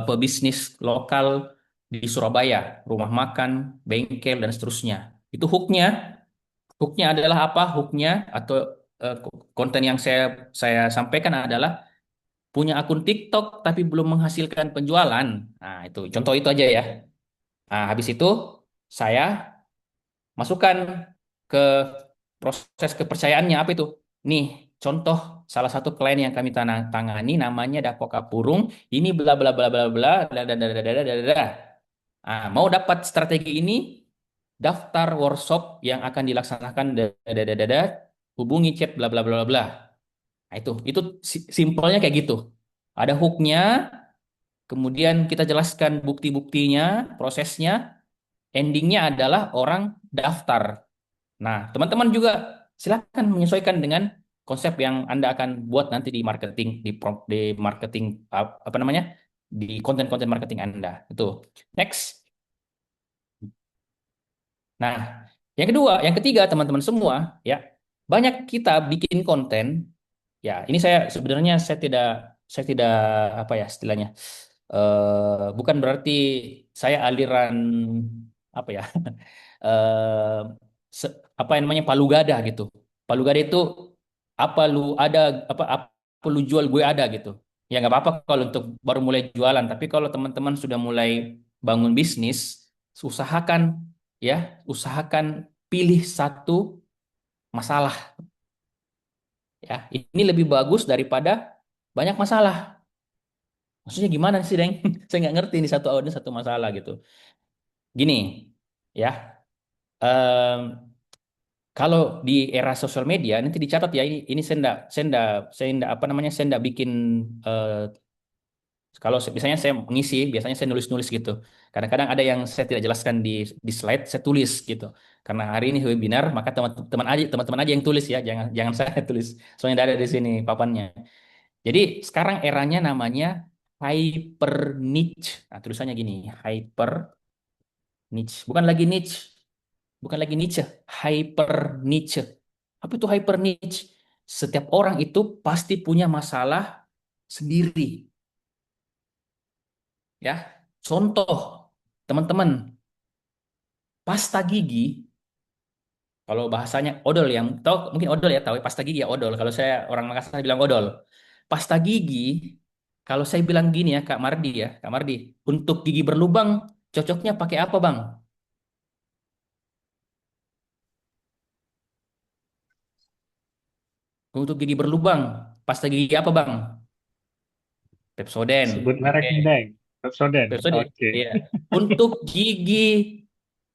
pebisnis lokal di Surabaya, rumah makan, bengkel dan seterusnya. Itu hooknya. Hooknya adalah apa? Hooknya atau konten yang saya sampaikan adalah punya akun TikTok tapi belum menghasilkan penjualan. Nah, itu contoh itu aja ya. Nah, habis itu saya masukkan ke proses kepercayaannya apa itu? Nih, contoh salah satu klien yang kami tangani namanya Dapo Kapurung. Ini bla bla bla bla bla bla bla bla bla bla bla bla. Ah, mau dapat strategi ini, daftar workshop yang akan dilaksanakan dada hubungi chat bla bla bla bla bla. Nah, itu simpelnya kayak gitu. Ada hooknya, kemudian kita jelaskan bukti-buktinya, prosesnya, endingnya adalah orang daftar. Nah, teman-teman juga silakan menyesuaikan dengan konsep yang Anda akan buat nanti di marketing, di marketing apa namanya, di konten-konten marketing Anda. Itu. Next. Nah, yang ketiga teman-teman semua, ya banyak kita bikin konten. Ya, ini sebenarnya saya tidak apa ya istilahnya. Bukan berarti saya aliran apa ya eh, apa yang namanya palu gada gitu. Palu gada itu apa lu ada apa lu jual gue ada gitu. Ya nggak apa-apa kalau untuk baru mulai jualan, tapi kalau teman-teman sudah mulai bangun bisnis, usahakan ya, usahakan pilih satu masalah ya. Ini lebih bagus daripada banyak masalah. Maksudnya gimana sih, Deng? Saya nggak ngerti ini satu audiens satu masalah gitu. Gini, ya. em, Kalau di era sosial media nanti dicatat ya ini saya enggak apa namanya saya enggak bikin eh, kalau biasanya saya mengisi biasanya saya nulis-nulis gitu. Kadang-kadang ada yang saya tidak jelaskan di slide saya tulis gitu. Karena hari ini webinar maka teman-teman aja yang tulis ya jangan jangan saya tulis soalnya tidak ada di sini papannya. Jadi sekarang eranya namanya hyper niche. Nah, tulisannya gini hyper niche bukan lagi niche, hyper niche. Apa itu hyper niche? Setiap orang itu pasti punya masalah sendiri, ya. Contoh, teman-teman, pasta gigi, kalau bahasanya odol yang tahu mungkin odol ya tahu ya, pasta gigi ya odol. Kalau saya orang Makassar bilang odol. Pasta gigi, kalau saya bilang gini ya Kak Mardi, untuk gigi berlubang cocoknya pakai apa, Bang? Untuk gigi berlubang, pasta gigi apa, Bang? Pepsodent. Sebut merek Oke. nih, Deng. Pepsodent. Pepsodent. Oke. Iya. Untuk gigi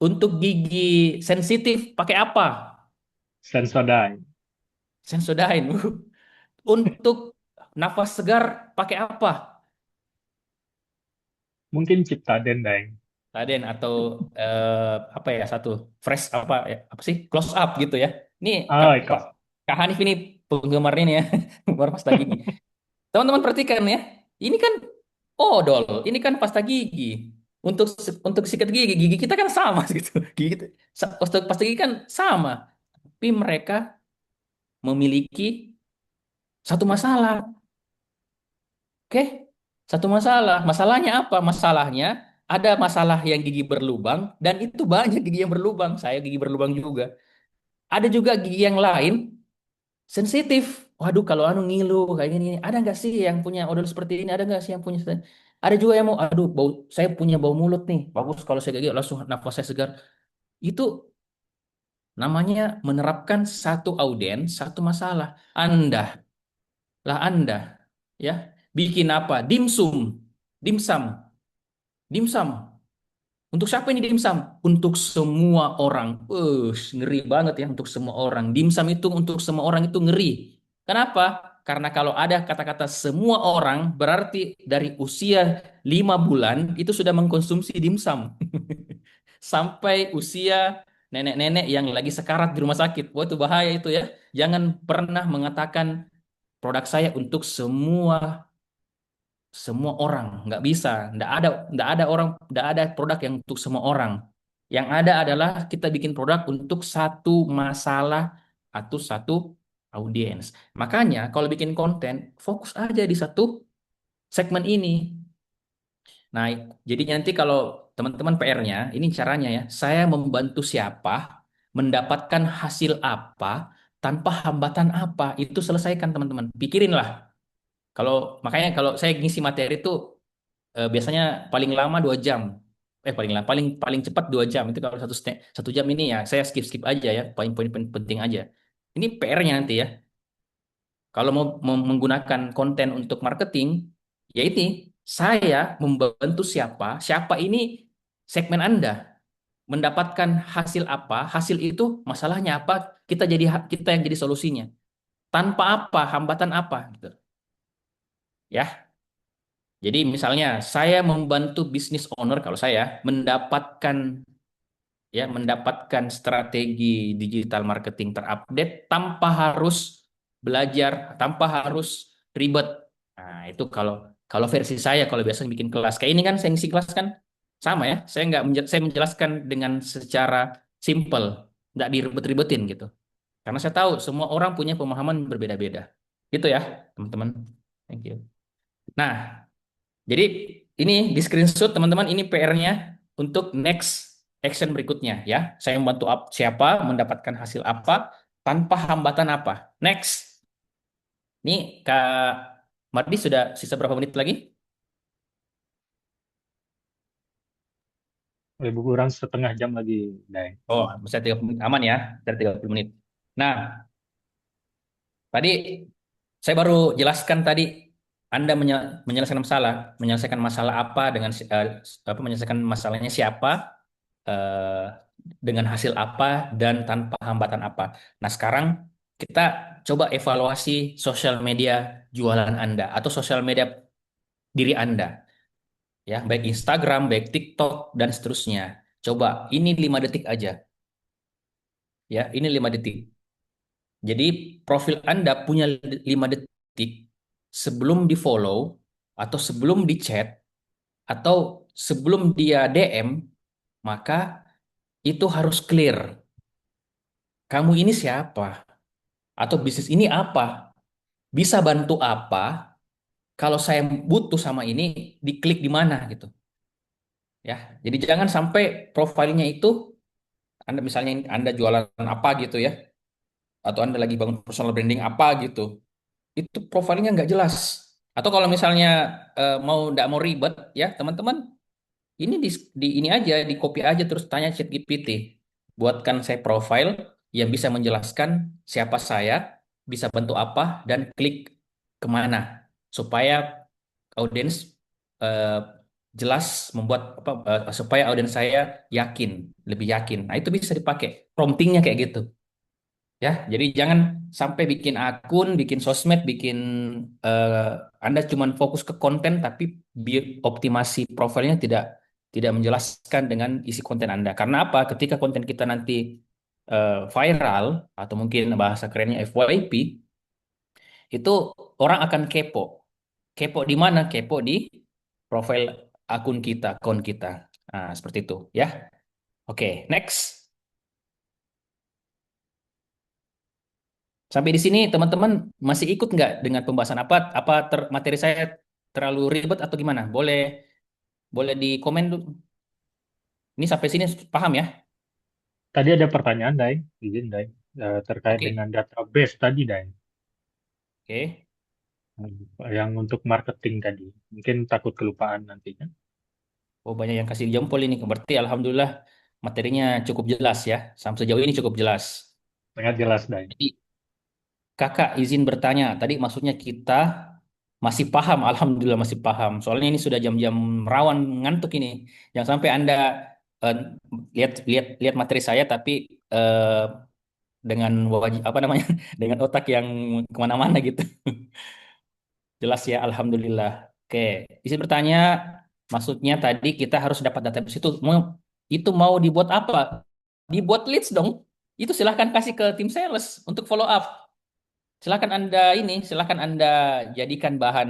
untuk gigi sensitif pakai apa? Sensodyne. Sensodyne. Untuk nafas segar pakai apa? Mungkin Ciptaden, Deng. Raden atau apa ya satu fresh apa sih close up gitu ya. Ini Ah, Pak kelas. Kak Hanif ini penggemarnya nih ya, penggemar pasta gigi. Teman-teman perhatikan ya. Ini kan odol, ini kan pasta gigi. Untuk sikat gigi kita kan sama gitu. Pasta gigi kan sama, tapi mereka memiliki satu masalah. Oke? Satu masalah. Masalahnya apa? Masalahnya ada masalah yang gigi berlubang dan itu banyak gigi yang berlubang. Saya gigi berlubang juga. Ada juga gigi yang lain sensitif. Waduh, kalau anu ngilu kayak gini, ada nggak sih yang punya odol seperti ini? Ada nggak sih yang punya? Ada juga yang mau, aduh, saya punya bau mulut nih. Bagus kalau saya gigi langsung nafas saya segar. Itu namanya menerapkan satu audiens, satu masalah. Anda, ya, bikin apa? Dimsum, dimsum. Untuk siapa ini dimsum? Untuk semua orang. Ngeri banget ya untuk semua orang. Dimsum itu untuk semua orang itu ngeri. Kenapa? Karena kalau ada kata-kata semua orang, berarti dari usia 5 bulan itu sudah mengkonsumsi dimsum. Sampai usia nenek-nenek yang lagi sekarat di rumah sakit. Wah, itu bahaya itu ya. Jangan pernah mengatakan produk saya untuk semua orang, nggak bisa, nggak ada produk yang untuk semua orang. Yang ada adalah kita bikin produk untuk satu masalah atau satu audiens. Makanya kalau bikin konten fokus aja di satu segmen ini. Nah, jadi nanti kalau teman-teman PR-nya ini caranya ya, saya membantu siapa mendapatkan hasil apa tanpa hambatan apa itu selesaikan teman-teman. Pikirinlah. Makanya kalau saya ngisi materi itu biasanya paling lama 2 jam. Paling lama, paling cepat 2 jam. Itu kalau 1 jam ini ya saya skip aja ya, poin-poin penting aja. Ini PR-nya nanti ya. Kalau mau menggunakan konten untuk marketing, ya ini saya membantu siapa ini segmen Anda mendapatkan hasil apa, hasil itu masalahnya apa, kita yang jadi solusinya. Tanpa apa, hambatan apa gitu. Ya. Jadi misalnya saya membantu business owner kalau saya mendapatkan strategi digital marketing terupdate tanpa harus belajar, tanpa harus ribet. Nah, itu kalau kalau versi saya kalau biasanya bikin kelas kayak ini kan saya ngisi kelas kan sama ya. Saya menjelaskan dengan secara simple, nggak diribet-ribetin gitu. Karena saya tahu semua orang punya pemahaman berbeda-beda. Gitu ya, teman-teman. Thank you. Nah, jadi ini di screenshot teman-teman ini PR-nya untuk next action berikutnya ya. Saya membantu siapa mendapatkan hasil apa tanpa hambatan apa. Next. Ini Kak Mardi sudah sisa berapa menit lagi? Lebih kurang setengah jam lagi, Deng. Oh, bisa 30 menit aman ya, dari 30 menit. Nah, tadi saya baru jelaskan tadi Anda menyelesaikan masalah apa menyelesaikan masalahnya siapa, eh, dengan hasil apa dan tanpa hambatan apa. Nah, sekarang kita coba evaluasi sosial media jualan Anda atau sosial media diri Anda, ya, baik Instagram, baik TikTok dan seterusnya. Coba ini 5 detik aja, ya, ini 5 detik. Jadi profil Anda punya 5 detik sebelum di follow atau sebelum di chat atau sebelum dia DM, maka itu harus clear. Kamu ini siapa? Atau bisnis ini apa? Bisa bantu apa? Kalau saya butuh sama ini, diklik di mana gitu. Ya, jadi jangan sampai profilnya itu Anda misalnya Anda jualan apa gitu ya, atau Anda lagi bangun personal branding apa gitu. Itu profilnya nggak jelas. Atau kalau misalnya nggak mau ribet ya teman-teman, ini ini aja, di copy aja terus tanya ChatGPT. Buatkan saya profile yang bisa menjelaskan siapa saya, bisa bantu apa, dan klik kemana supaya audiens eh, jelas membuat supaya audiens saya yakin, lebih yakin. Nah itu bisa dipakai promptingnya kayak gitu. Ya, jadi jangan sampai bikin akun, bikin sosmed, eh, Anda cuma fokus ke konten, tapi optimasi profilnya tidak menjelaskan dengan isi konten Anda. Karena apa? Ketika konten kita nanti viral atau mungkin bahasa kerennya FYP, itu orang akan kepo. Kepo di mana? Kepo di profil akun kita, akun kita. Nah, seperti itu, ya. Oke, next. Sampai di sini teman-teman masih ikut nggak dengan pembahasan apa? Apa materi saya terlalu ribet atau gimana? Boleh boleh di komen dulu. Ini sampai sini paham ya? Tadi ada pertanyaan, Dai, izin, Dai, terkait Oke, dengan database tadi, Dai, oke, yang untuk marketing tadi. Mungkin takut kelupaan nantinya. oh banyak yang kasih jempol ini. Berarti alhamdulillah materinya cukup jelas ya. Sampai sejauh ini cukup jelas. Sangat jelas, Dai. Jadi kakak izin bertanya. Tadi maksudnya kita masih paham, alhamdulillah masih paham. Soalnya ini sudah jam-jam rawan ngantuk ini. Jangan sampai Anda eh, lihat lihat lihat materi saya tapi dengan wajib apa namanya dengan otak yang kemana-mana gitu. Jelas ya, alhamdulillah. Oke, izin bertanya, maksudnya tadi kita harus dapat database itu mau dibuat apa? Dibuat leads dong. Itu silahkan kasih ke tim sales untuk follow up. Silahkan Anda jadikan bahan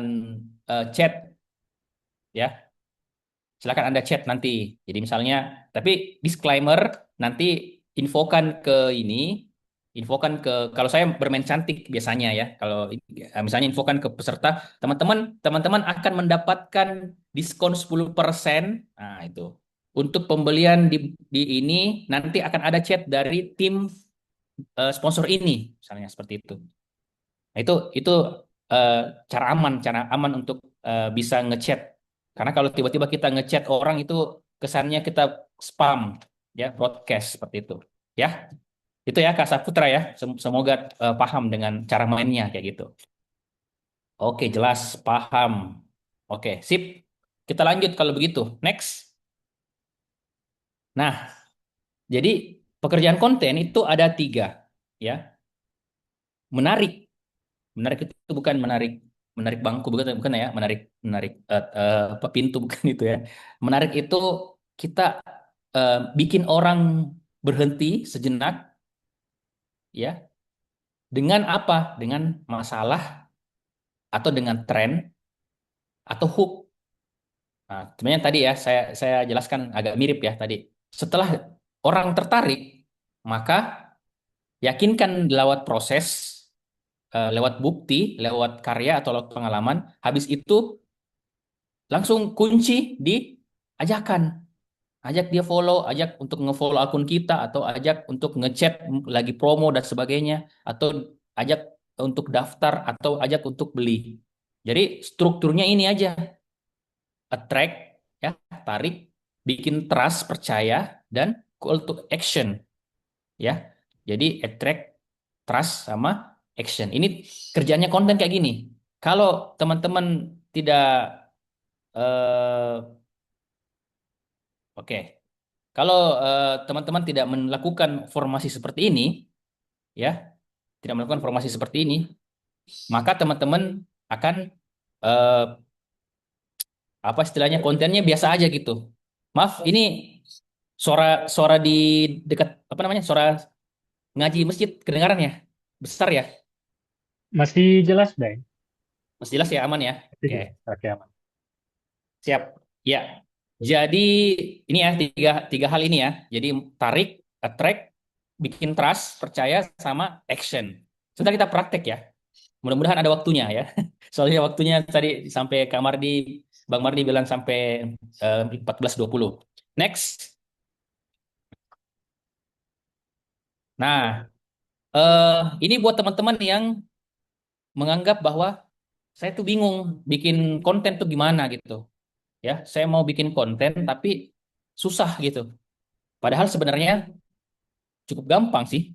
chat ya. Silahkan Anda chat nanti. Jadi misalnya, tapi disclaimer nanti infokan ke ini, infokan ke kalau saya bermain cantik biasanya ya. Kalau misalnya infokan ke peserta, teman-teman akan mendapatkan diskon 10%. Nah, itu. Untuk pembelian di ini nanti akan ada chat dari tim sponsor ini, misalnya seperti itu. Nah, itu eh, cara aman untuk bisa ngechat. Karena kalau tiba-tiba kita ngechat orang itu kesannya kita spam, ya, broadcast seperti itu. Ya, itu ya Kak Saputra ya. Semoga paham dengan cara mainnya kayak gitu. Oke, jelas paham. Oke, sip. Kita lanjut kalau begitu. Next. Nah, jadi pekerjaan konten itu ada 3, ya. Menarik. Menarik itu bukan menarik menarik bangku, bukan bukan ya, menarik menarik pintu bukan itu ya. Menarik itu kita bikin orang berhenti sejenak ya, dengan apa? Dengan masalah atau dengan tren atau hook. Nah, sebenarnya tadi ya saya jelaskan agak mirip ya tadi. Setelah orang tertarik, maka yakinkan lewat proses, lewat bukti, lewat karya atau lewat pengalaman. Habis itu langsung kunci di ajakan. Ajak dia follow, ajak untuk ngefollow akun kita, atau ajak untuk ngechat lagi promo dan sebagainya, atau ajak untuk daftar, atau ajak untuk beli. Jadi strukturnya ini aja, attract, ya, tarik, bikin trust, percaya, dan call to action, ya. Jadi attract, trust, sama action. Ini kerjanya konten kayak gini. Kalau teman-teman tidak oke, kalau teman-teman tidak melakukan formasi seperti ini, ya, tidak melakukan formasi seperti ini, maka teman-teman akan eh, apa istilahnya kontennya biasa aja gitu. Maaf, ini suara suara di dekat apa namanya suara ngaji masjid kedengaran ya, besar ya, Masih jelas, Day? masih jelas ya, aman ya. Masih Oke, jelas. Oke, aman. siap. Ya, jadi ini ya tiga hal ini ya. Jadi tarik, attract, bikin trust, percaya, sama action. Sudah kita praktek ya. Mudah-mudahan ada waktunya ya. Soalnya waktunya tadi sampai Bang Mardi bilang sampai 14.20. Next. Nah, ini buat teman-teman yang menganggap bahwa saya tuh bingung bikin konten tuh gimana gitu. Ya, saya mau bikin konten tapi susah gitu. Padahal sebenarnya cukup gampang sih.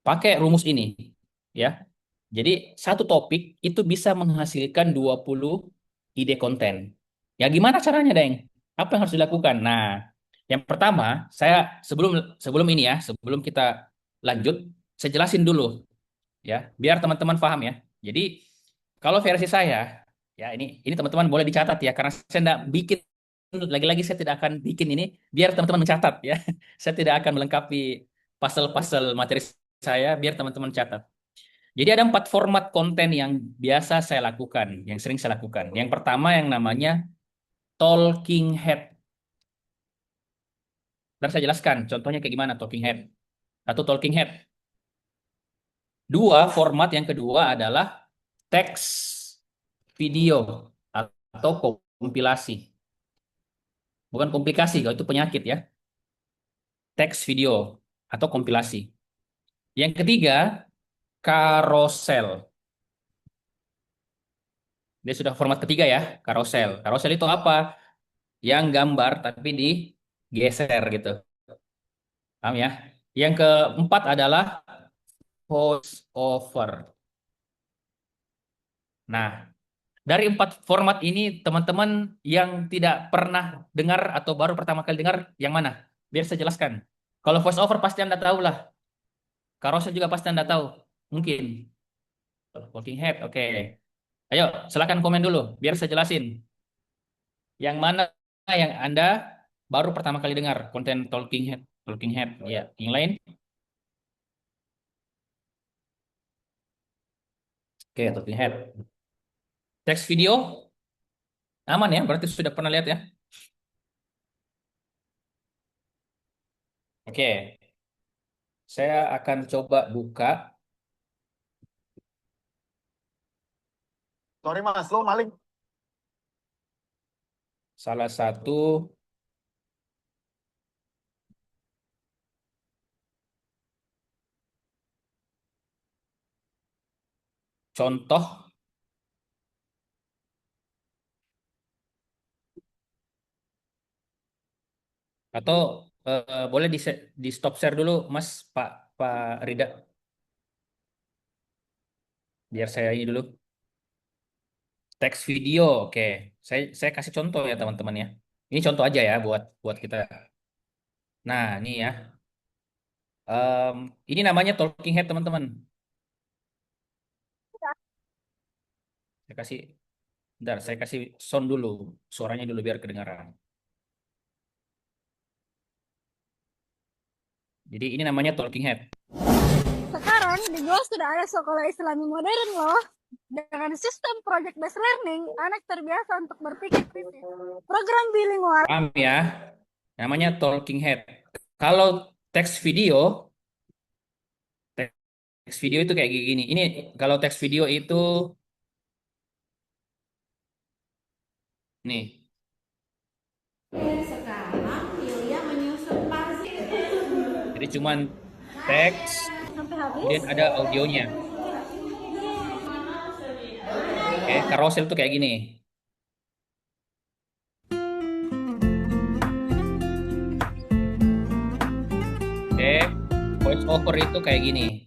Pakai rumus ini, ya. Jadi satu topik itu bisa menghasilkan 20 ide konten. Ya gimana caranya, Deng? Apa yang harus dilakukan? Nah, yang pertama, saya sebelum sebelum ini ya, sebelum kita lanjut, saya jelasin dulu ya, biar teman-teman paham ya. Jadi kalau versi saya, ya ini teman-teman boleh dicatat ya, karena saya tidak bikin lagi-lagi saya tidak akan bikin ini biar teman-teman mencatat ya. Saya tidak akan melengkapi puzzle-puzzle materi saya biar teman-teman catat. Jadi ada 4 format konten yang biasa saya lakukan, yang sering saya lakukan. Yang pertama yang namanya talking head. Dan saya jelaskan contohnya kayak gimana talking head atau talking head. Format yang kedua adalah teks video atau kompilasi. Bukan komplikasi, kalau itu penyakit ya. Teks video atau kompilasi. Yang ketiga, karosel. Dia sudah format ketiga ya, karosel. Karosel itu apa? Yang gambar tapi digeser gitu. Paham ya? Yang keempat adalah voice over. Nah, dari 4 format ini, teman-teman yang tidak pernah dengar atau baru pertama kali dengar, yang mana? Biar saya jelaskan. Kalau voice over pasti Anda tahu lah. Carousel juga pasti Anda tahu. Mungkin. Talking head, oke. Ayo, silakan komen dulu, biar saya jelasin. Yang mana yang Anda baru pertama kali dengar konten talking head? Talking head, ya. Yang lain? Oke, talking head. Teks video? Aman ya, berarti sudah pernah lihat ya. Oke, saya akan coba buka Sorry Mas, lo maling. salah satu contoh atau boleh di stop share dulu, Mas, Pak Rida, biar saya ini dulu. Teks video, oke. Saya kasih contoh ya teman-teman ya. Ini contoh aja ya buat buat kita. Nah, ini ya. Ini namanya talking head teman-teman. Saya kasih, bentar, saya kasih sound dulu, suaranya dulu biar kedengaran. Jadi ini namanya talking head. Sekarang di GOA sudah ada sekolah Islami modern loh. Dengan sistem project based learning, anak terbiasa untuk berpikir kritis. Program bilingual. Paham ya? Namanya talking head. Kalau teks video itu kayak gini. Ini kalau teks video itu nih. Sekarang Yulia menyusun pasir. Jadi cuman teks, kemudian ada audionya. Oke, carousel tuh kayak gini. Oke, voice over itu kayak gini.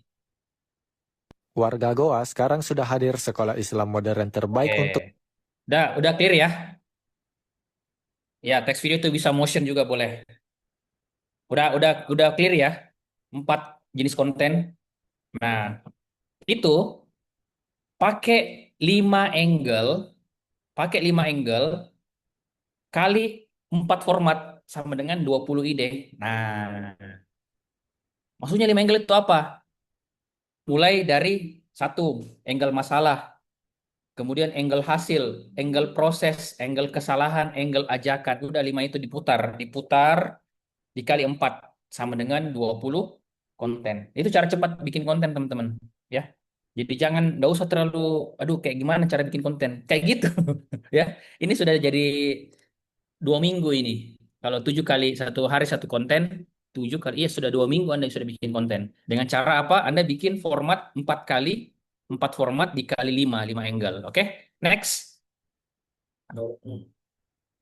Warga Goa sekarang sudah hadir sekolah Islam modern terbaik untuk Oke. Udah clear ya? Ya, text video itu bisa motion juga boleh. Udah clear ya? 4 jenis konten. Nah, itu pakai 5 angle, pakai 5 angle kali 4 format sama dengan 20 ide. Nah, maksudnya 5 angle itu apa? Mulai dari satu, angle masalah, kemudian angle hasil, angle proses, angle kesalahan, angle ajakan. Udah 5 itu diputar dikali 4 sama dengan 20 konten. Itu cara cepat bikin konten, teman-teman. Ya. Jadi jangan, nggak usah terlalu, aduh kayak gimana cara bikin konten. Kayak gitu. Ya. Ini sudah jadi 2 minggu ini. Kalau 7 kali 1 hari 1 konten, 7 kali, iya sudah 2 minggu Anda sudah bikin konten. Dengan cara apa? Anda bikin format 4 format dikali 5 angle. Oke? Next.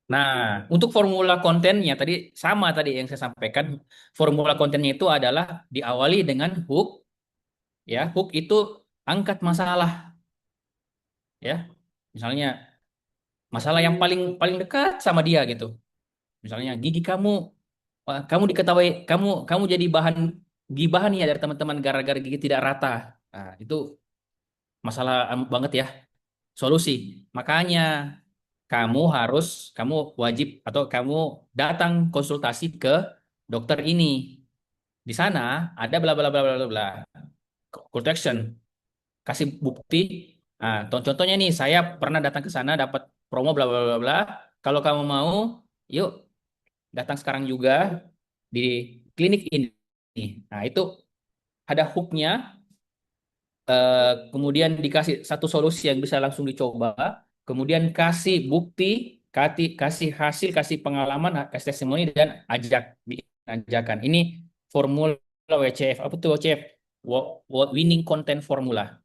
Nah, untuk formula kontennya tadi sama tadi yang saya sampaikan. Formula kontennya itu adalah diawali dengan hook, ya. Hook itu angkat masalah, ya. Misalnya masalah yang paling paling dekat sama dia gitu. Misalnya gigi kamu, kamu diketahui kamu jadi bahan gibahan ya dari teman-teman gara-gara gigi tidak rata. Nah, itu masalah banget ya. Solusi. Makanya kamu wajib atau kamu datang konsultasi ke dokter ini. Di sana ada bla bla bla bla bla bla. Call to action, kasih bukti. Nah, contohnya nih, saya pernah datang ke sana dapat promo bla bla bla bla. Kalau kamu mau, yuk datang sekarang juga di klinik ini. Nah, itu ada hooknya, kemudian dikasih satu solusi yang bisa langsung dicoba, kemudian kasih bukti, kasih hasil, kasih pengalaman, kasih testimoni dan ajakan. Ini formula WCF. Apa tuh WCF? Winning Content Formula,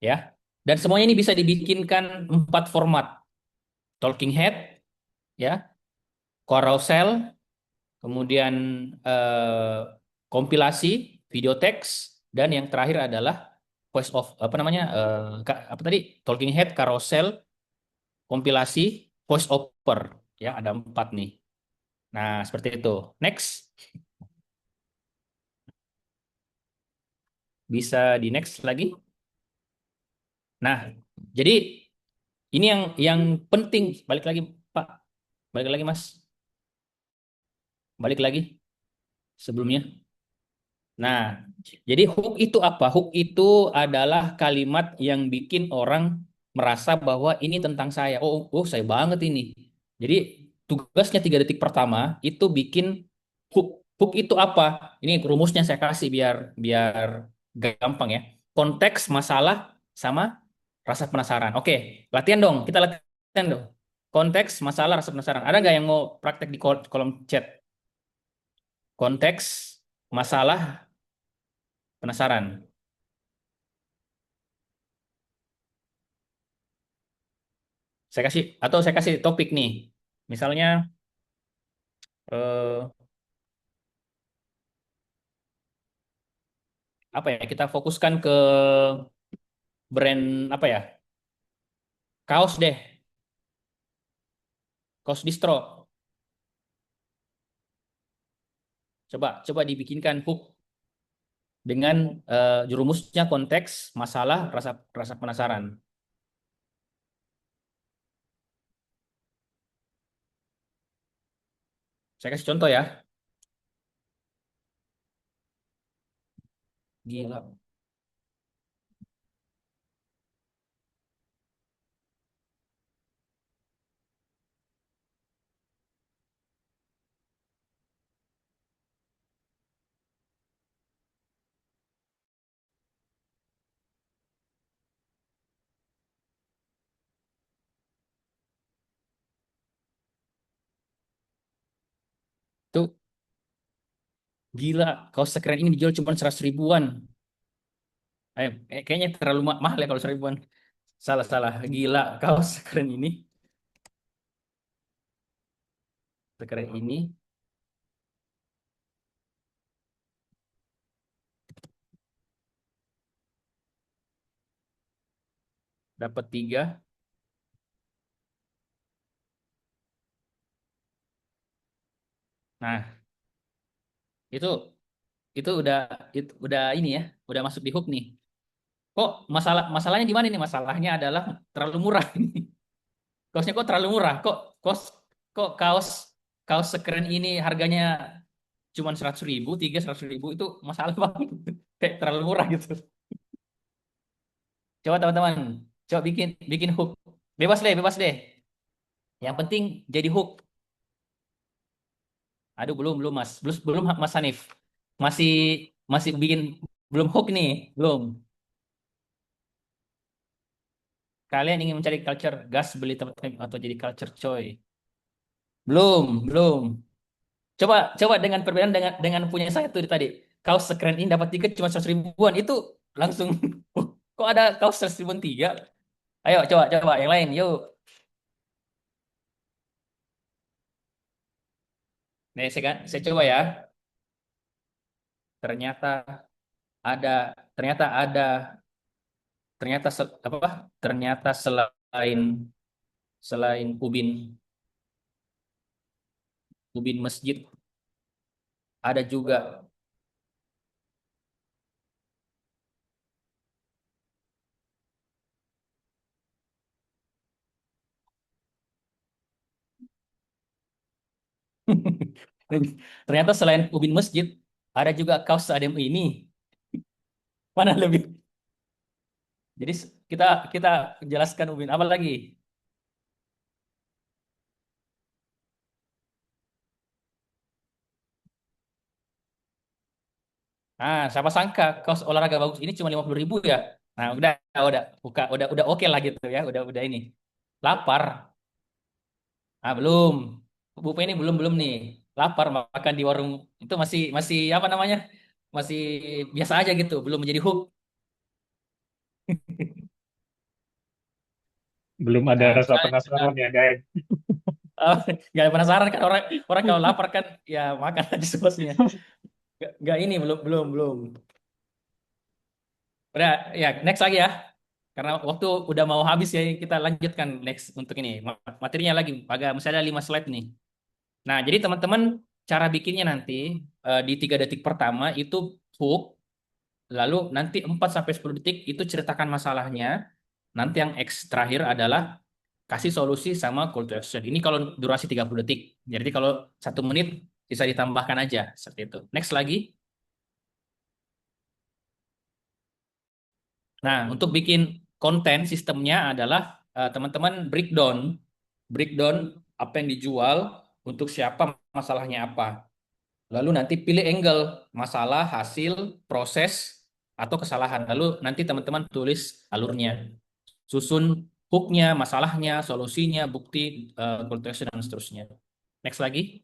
ya. Dan semuanya ini bisa dibikinkan 4 format: talking head, ya, carousel, kemudian kompilasi, video teks, dan yang terakhir adalah voice of apa namanya, apa tadi, talking head, carousel, kompilasi, voice over, ya ada 4 nih. Nah seperti itu. Next, bisa di next lagi. Nah jadi ini yang penting. Balik lagi Pak, balik lagi Mas, balik lagi sebelumnya. Nah, jadi hook itu apa? Hook itu adalah kalimat yang bikin orang merasa bahwa ini tentang saya. Oh, saya banget ini. Jadi tugasnya 3 detik pertama itu bikin hook. Hook itu apa? Ini rumusnya saya kasih biar biar gampang ya. Konteks, masalah, sama rasa penasaran. Oke, latihan dong. Kita latihan dong. Konteks, masalah, rasa penasaran. Ada nggak yang mau praktek di kolom chat? Konteks, masalah, penasaran. Saya kasih topik nih. Misalnya eh, apa ya? Kita fokuskan ke brand apa ya? Kaos deh, kaos distro. Coba dibikinkan hook dengan jurumusnya konteks, masalah, rasa rasa penasaran. Saya kasih contoh ya. Gila. Tuh, gila. Kaos sekeren ini dijual cuma 100 ribuan. Kayaknya terlalu mahal ya kalau 100 ribuan. Salah. Gila, kaos sekeren ini. Sekeren ini. dapat 3. Nah, itu udah ini ya, udah masuk di hook nih. Kok masalahnya di mana nih? Masalahnya adalah terlalu murah ini. Kaosnya kok terlalu murah? Kok kaos kaos sekeren ini harganya cuma 100.000, 100.000 itu masalah banget. Kayak terlalu murah gitu. Coba teman-teman, coba bikin bikin hook. Bebas deh. Yang penting jadi hook. Aduh, belum Mas. Belum Mas Hanif. Masih masih bikin belum hook nih, belum. Kalian ingin mencari culture gas beli tempat atau jadi culture coy? Belum. Coba coba dengan perbedaan dengan punya saya tuh tadi. Kaos sekeren ini dapat tiket cuma 100 ribuan itu langsung kok ada kaos 100 ribuan 3? Ayo coba yang lain yuk. Nih saya coba ya. Ternyata ada ternyata ada ternyata apa? Ternyata selain selain ubin masjid ada juga ternyata selain ubin masjid ada juga kaos adem ini. Mana lebih? Jadi kita kita jelaskan ubin apa lagi? Nah, siapa sangka kaos olahraga bagus ini cuma 50.000 ya. Nah, udah oke lah gitu ya. Udah ini. Lapar. Ah, belum. Bu Penny belum nih. Lapar makan di warung itu masih masih apa namanya? Masih biasa aja gitu, belum menjadi hook. Belum ada Nah, rasa penasaran ya, Daeng. nggak penasaran kan orang orang kalau lapar kan ya makan aja sebosnya. Nggak ini belum. Udah ya next lagi ya. Karena waktu udah mau habis ya kita lanjutkan next untuk ini materinya lagi. Masih ada 5 slide nih. Nah, jadi teman-teman cara bikinnya nanti di 3 detik pertama itu hook, lalu nanti 4 sampai 10 detik itu ceritakan masalahnya. Nanti yang X terakhir adalah kasih solusi sama call to action. Ini kalau durasi 30 detik. Jadi kalau 1 menit bisa ditambahkan aja seperti itu. Next lagi. Nah, untuk bikin konten sistemnya adalah teman-teman breakdown apa yang dijual untuk siapa, masalahnya apa. Lalu nanti pilih angle, masalah, hasil, proses, atau kesalahan. Lalu nanti teman-teman tulis alurnya. Susun hooknya, masalahnya, solusinya, bukti, call to action, dan seterusnya. Next lagi.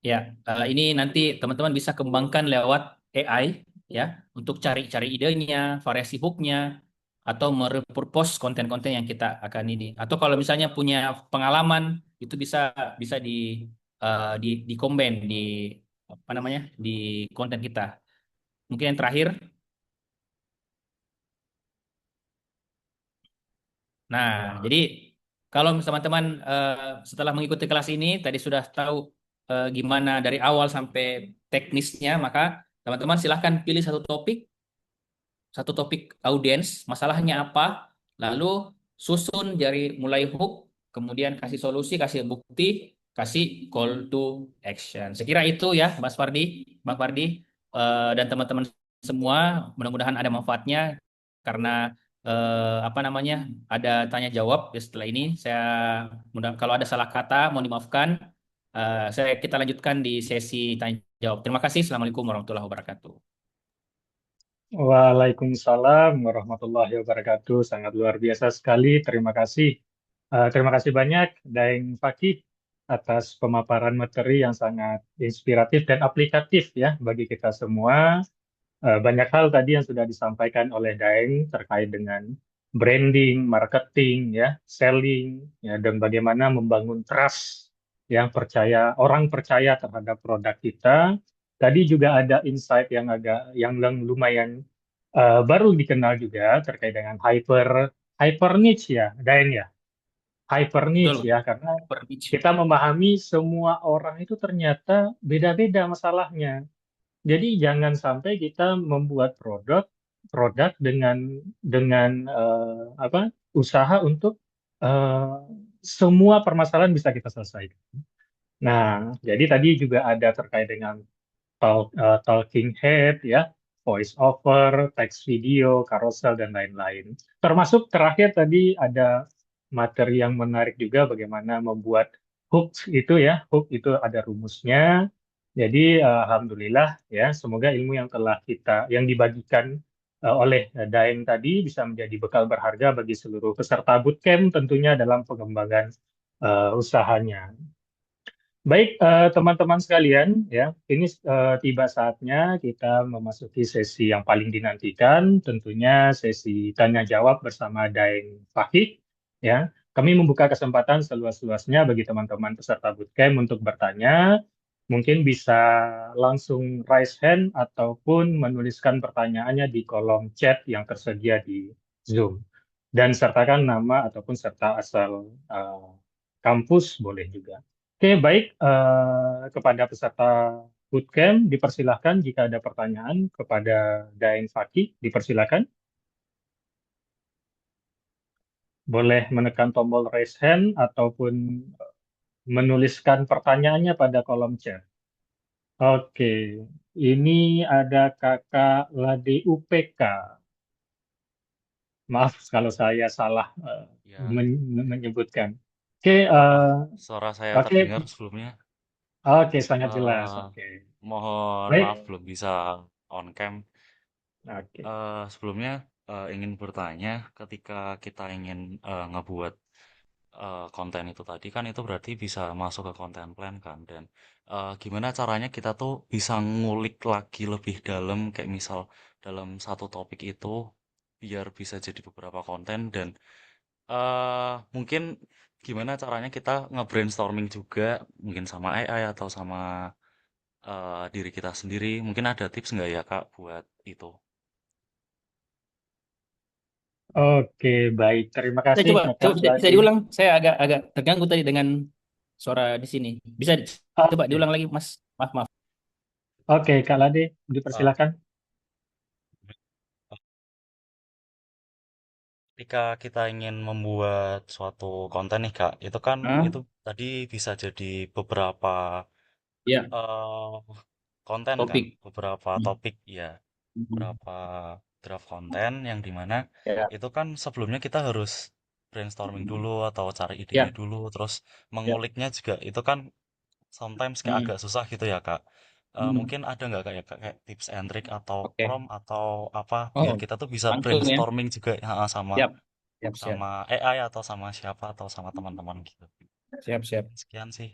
Ya, ini nanti teman-teman bisa kembangkan lewat AI ya untuk cari-cari idenya, variasi hooknya, atau merepurpose konten-konten yang kita akan ini. Atau kalau misalnya punya pengalaman itu bisa bisa di combine di apa namanya di konten kita. Mungkin yang terakhir. Nah, jadi kalau teman-teman setelah mengikuti kelas ini tadi sudah tahu gimana dari awal sampai teknisnya, maka teman-teman silahkan pilih satu topik audiens, masalahnya apa, lalu susun dari mulai hook, kemudian kasih solusi, kasih bukti, kasih call to action. Saya kira itu ya, Mas Fardi, Bang Fardi, dan teman-teman semua, mudah-mudahan ada manfaatnya karena apa namanya ada tanya jawab ya setelah ini. Saya kalau ada salah kata mohon dimaafkan. Kita lanjutkan di sesi tanya jawab. Terima kasih. Assalamualaikum warahmatullahi wabarakatuh. Waalaikumsalam warahmatullahi wabarakatuh. Sangat luar biasa sekali. Terima kasih. Terima kasih banyak, Daeng Fakih, atas pemaparan materi yang sangat inspiratif dan aplikatif ya bagi kita semua. Banyak hal tadi yang sudah disampaikan oleh Daeng terkait dengan branding, marketing, ya, selling, ya, dan bagaimana membangun trust, yang orang percaya terhadap produk kita. Tadi juga ada insight yang lumayan baru dikenal juga terkait dengan hyper niche ya, Daeng ya, hyper niche Betul. ya, karena Per niche. kita memahami semua orang itu ternyata beda-beda masalahnya. Jadi jangan sampai kita membuat produk dengan usaha untuk eh, semua permasalahan bisa kita selesaikan. Nah, jadi tadi juga ada terkait dengan talking head ya, voice over, text video, carousel dan lain-lain. Termasuk terakhir tadi ada materi yang menarik juga bagaimana membuat hook itu ya, hook itu ada rumusnya. Jadi alhamdulillah ya, semoga ilmu yang dibagikan oleh Daeng tadi bisa menjadi bekal berharga bagi seluruh peserta bootcamp tentunya dalam pengembangan usahanya. Baik, teman-teman sekalian, ya, ini tiba saatnya kita memasuki sesi yang paling dinantikan, tentunya sesi tanya jawab bersama Daeng Fakih. Ya, kami membuka kesempatan seluas-luasnya bagi teman-teman peserta bootcamp untuk bertanya. Mungkin bisa langsung raise hand ataupun menuliskan pertanyaannya di kolom chat yang tersedia di Zoom. Dan sertakan nama ataupun serta asal kampus boleh juga. Oke, baik. Kepada peserta bootcamp, dipersilahkan jika ada pertanyaan kepada Daeng Fakih, dipersilahkan. Boleh menekan tombol raise hand ataupun menuliskan pertanyaannya pada kolom chat. Oke, ini ada Kakak Lade UPK. Maaf kalau saya salah Ya, menyebutkan. Oke, suara saya oke, terdengar sebelumnya. oke, sangat jelas. Eh, Oke, Mohon baik. maaf belum bisa on cam. Oke. Sebelumnya ingin bertanya, ketika kita ingin ngebuat konten itu tadi kan itu berarti bisa masuk ke konten plan kan, dan gimana caranya kita tuh bisa ngulik lagi lebih dalam kayak misal dalam satu topik itu biar bisa jadi beberapa konten, dan mungkin gimana caranya kita nge-brainstorming juga mungkin sama AI atau sama diri kita sendiri. Mungkin ada tips nggak ya Kak buat itu? Oke, baik. Terima Saya kasih, coba, Kakak bisa Ladi. diulang. Saya agak terganggu tadi dengan suara di sini. Bisa coba Oke, diulang lagi, Mas. Maaf. oke, Kak Ladi, Eh, dipersilakan. Ketika kita ingin membuat suatu konten nih Kak, itu kan Ah, itu tadi bisa jadi beberapa ya, eh, konten kan, topik. beberapa Hmm. topik ya, Hmm. beberapa draft konten yang dimana Ya, itu kan sebelumnya kita harus brainstorming dulu atau cari idenya ya, dulu, terus ya. menguliknya juga itu kan sometimes kayak Hmm. agak susah gitu ya Kak. Hmm. Mungkin ada nggak kayak kayak tips and trick atau Oke. prompt atau apa biar Oh, kita tuh bisa langsung ya. brainstorming juga ya, sama Siap, siap, siap, sama AI atau sama siapa atau sama teman-teman gitu. siap, siap. Sekian sih.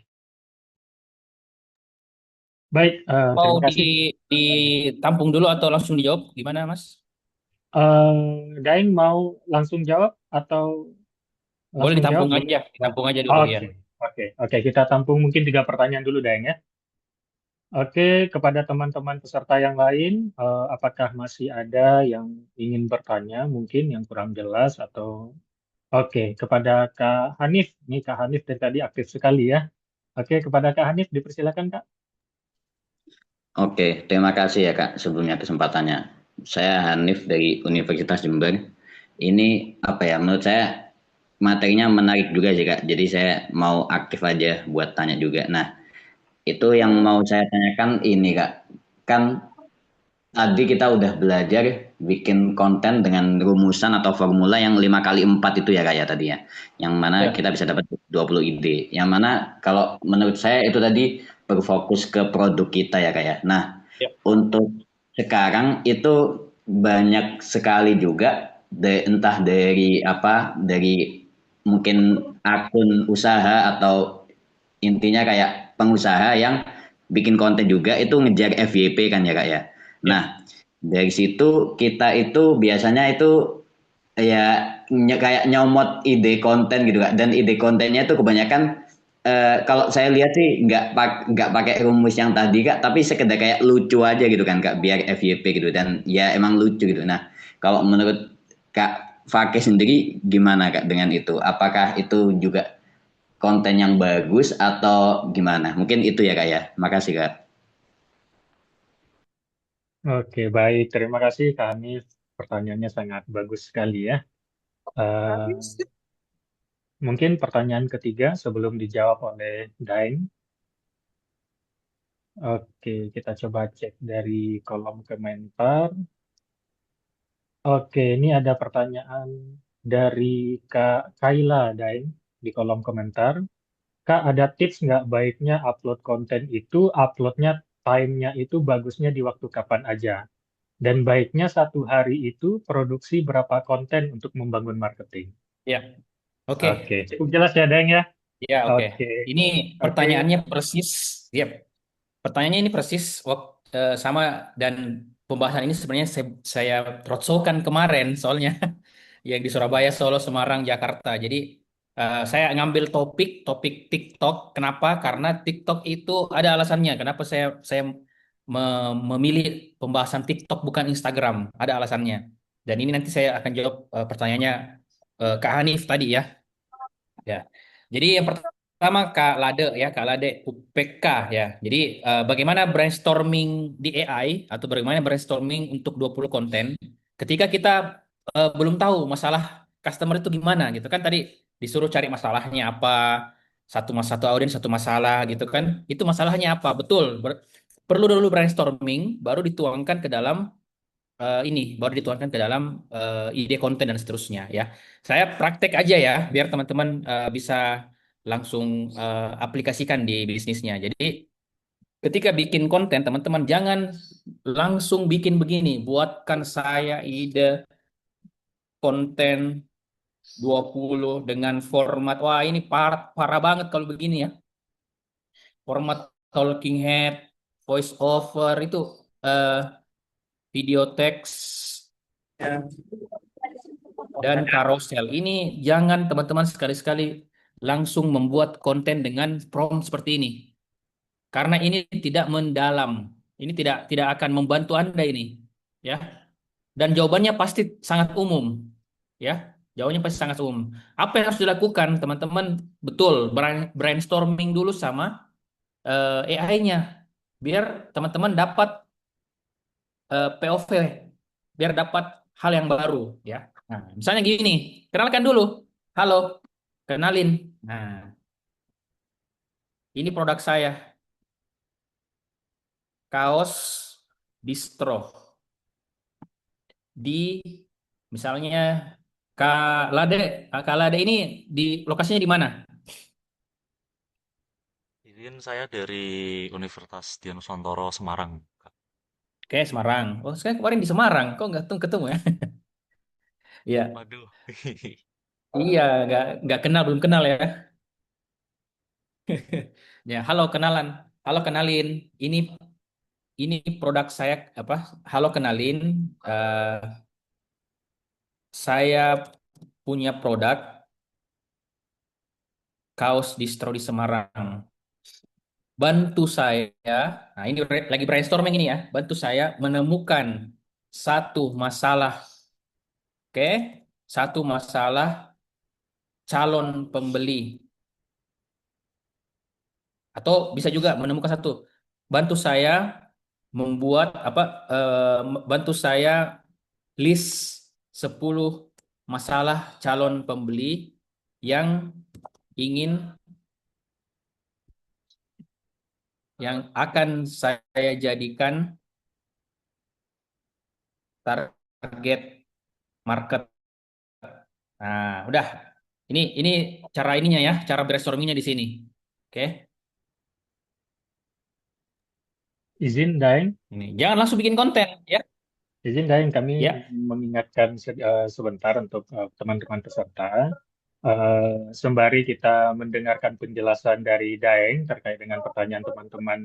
Baik, Mau terima kasih. ditampung dulu atau langsung dijawab? Gimana, Mas? Daeng mau langsung jawab atau Boleh langsung jawab? Boleh. ditampung aja dulu ya. Oke, oke, oke. Kita tampung mungkin 3 pertanyaan dulu, Daeng ya. Oke, kepada teman-teman peserta yang lain, apakah masih ada yang ingin bertanya, mungkin yang kurang jelas atau Oke, kepada Kak Hanif, nih Kak Hanif dari tadi aktif sekali ya. Oke, kepada Kak Hanif dipersilakan Kak. Oke, terima kasih ya Kak sebelumnya kesempatannya. Saya Hanif dari Universitas Jember. Ini apa ya, menurut saya materinya menarik juga sih Kak. Jadi saya mau aktif aja buat tanya juga. Nah, itu yang mau saya tanyakan ini Kak. Kan tadi kita udah belajar bikin konten dengan rumusan atau formula yang 5x4 itu ya Kak ya tadi ya. Yang mana Ya. kita bisa dapat 20 ide. Yang mana kalau menurut saya itu tadi berfokus ke produk kita ya Kak ya. Nah, Ya. untuk sekarang itu banyak sekali juga entah dari mungkin akun usaha atau intinya kayak pengusaha yang bikin konten juga itu ngejar FYP kan ya Kak ya. Nah, dari situ kita itu biasanya itu ya kayak nyomot ide konten gitu Kak. Dan ide kontennya itu kebanyakan kalau saya lihat sih nggak pakai rumus yang tadi Kak, tapi sekedar kayak lucu aja gitu kan Kak, biar FYP gitu dan ya emang lucu gitu. Nah, kalau menurut Kak Fakih sendiri gimana Kak dengan itu? Apakah itu juga konten yang bagus atau gimana? Mungkin itu ya Kak ya. Makasih Kak. Oke, baik. Terima kasih Kak Hanif. Pertanyaannya sangat bagus sekali ya. Eh, Mungkin pertanyaan ketiga sebelum dijawab oleh Daeng. Oke, kita coba cek dari kolom komentar. Oke, ini ada pertanyaan dari Kak Kaila Daeng di kolom komentar. Kak, ada tips nggak baiknya upload konten itu, uploadnya time-nya itu bagusnya di waktu kapan aja? Dan baiknya satu hari itu produksi berapa konten untuk membangun marketing? Ya, oke. Oke, cukup jelas ya, Daeng ya? Ya, oke. Oke, Ini oke. pertanyaannya persis. Yep. Pertanyaannya ini persis sama dan pembahasan ini sebenarnya saya roadshow-kan kemarin soalnya yang di Surabaya, Solo, Semarang, Jakarta. Jadi saya ngambil topik TikTok. Kenapa? Karena TikTok itu ada alasannya. Kenapa saya memilih pembahasan TikTok bukan Instagram? Ada alasannya. Dan ini nanti saya akan jawab pertanyaannya Kak Hanif tadi ya. Ya. Jadi yang pertama Kak Lade UPK ya. Jadi bagaimana brainstorming di AI atau bagaimana brainstorming untuk 20 konten ketika kita belum tahu masalah customer itu gimana gitu kan tadi disuruh cari masalahnya apa, satu audiens satu masalah gitu kan. Itu masalahnya apa? Betul. Perlu dulu brainstorming baru dituangkan ke dalam baru dituangkan ke dalam ide konten dan seterusnya ya. Saya praktek aja ya biar teman-teman bisa langsung aplikasikan di bisnisnya. Jadi ketika bikin konten teman-teman jangan langsung bikin begini, buatkan saya ide konten 20 dengan format wah ini parah banget kalau begini ya. Format talking head, voice over itu eh, video teks dan carousel. Ini jangan teman-teman sekali-sekali langsung membuat konten dengan prompt seperti ini. Karena ini tidak mendalam. Ini tidak akan membantu Anda ini, ya. Dan jawabannya pasti sangat umum, ya. Jawabannya pasti sangat umum. Apa yang harus dilakukan, teman-teman? Betul, brainstorming dulu sama AI-nya. Biar teman-teman dapat POV, biar dapat hal yang baru, ya. Nah, misalnya gini, kenalkan dulu. Halo, kenalin. Nah, ini produk saya, kaos distro. Di misalnya Kak Lade ini di lokasinya di mana? Izin saya dari Universitas Dianusantoro Semarang, Kak. Oke, Semarang. Oh, saya kemarin di Semarang. Kok nggak ketemu ya? Iya, Waduh. iya, nggak kenal, belum kenal ya. Ya, halo kenalan. Halo kenalin. Ini ini produk saya apa? Halo kenalin. eh, saya punya produk kaos distro di Semarang. Bantu saya. Nah, ini lagi brainstorming ini ya. Bantu saya menemukan satu masalah. Oke, satu masalah calon pembeli. Atau bisa juga menemukan satu. Bantu saya membuat apa? Bantu saya list 10 masalah calon pembeli yang ingin yang akan saya jadikan target market. Nah, udah. Ini cara ininya ya, cara brainstormingnya di sini. Oke. Izin, Daeng. Ini jangan langsung bikin konten ya. Izin, Daeng, kami Ya. mengingatkan sebentar untuk teman-teman peserta. Sembari kita mendengarkan penjelasan dari Daeng terkait dengan pertanyaan teman-teman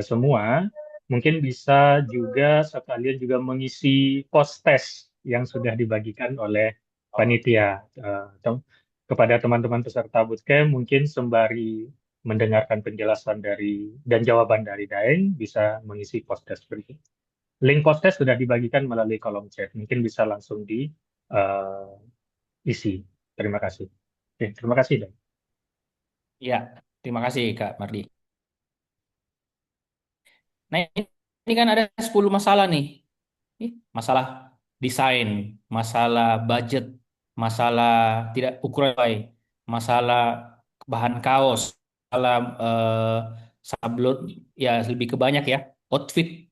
semua, mungkin bisa juga sekalian juga mengisi post test yang sudah dibagikan oleh panitia. Kepada teman-teman peserta bootcamp, mungkin sembari mendengarkan penjelasan dan jawaban dari Daeng, bisa mengisi post-test berikut. Link post-test sudah dibagikan melalui kolom chat. Mungkin bisa langsung diisi. Terima kasih. Oke, terima kasih, Daeng. Ya, terima kasih Kak Mardi. Nah, ini kan ada 10 masalah nih. Masalah desain, masalah budget, masalah tidak ukuran sesuai, masalah bahan kaos, masalah sablon, ya lebih ke banyak ya, outfit.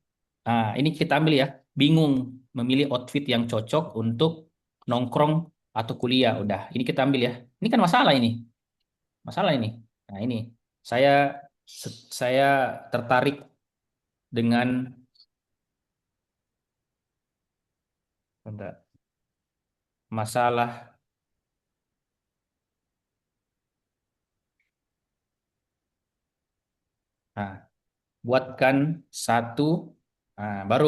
Nah, ini kita ambil ya, bingung memilih outfit yang cocok untuk nongkrong atau kuliah. Udah, ini kita ambil ya. Ini kan masalah ini. Nah, ini saya saya tertarik dengan bentar, masalah. Nah, buatkan satu, baru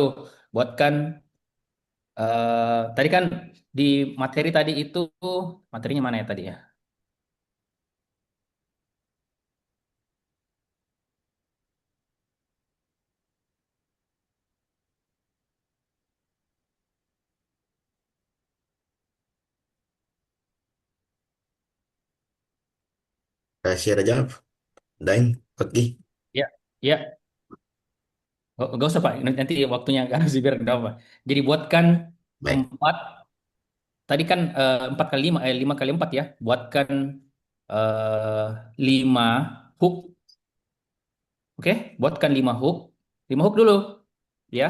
buatkan, tadi kan di materi tadi itu, materinya mana ya tadi ya? Kasih aja, Daeng, pergi. Ya, ya, nggak usah Pak, nanti waktunya nggak harus biar nggak apa. Jadi buatkan Baik. empat, tadi kan 4 kali 5, 5 kali 4 ya. Buatkan eh, 5 hook, oke? Buatkan 5 hook, 5 hook dulu, ya.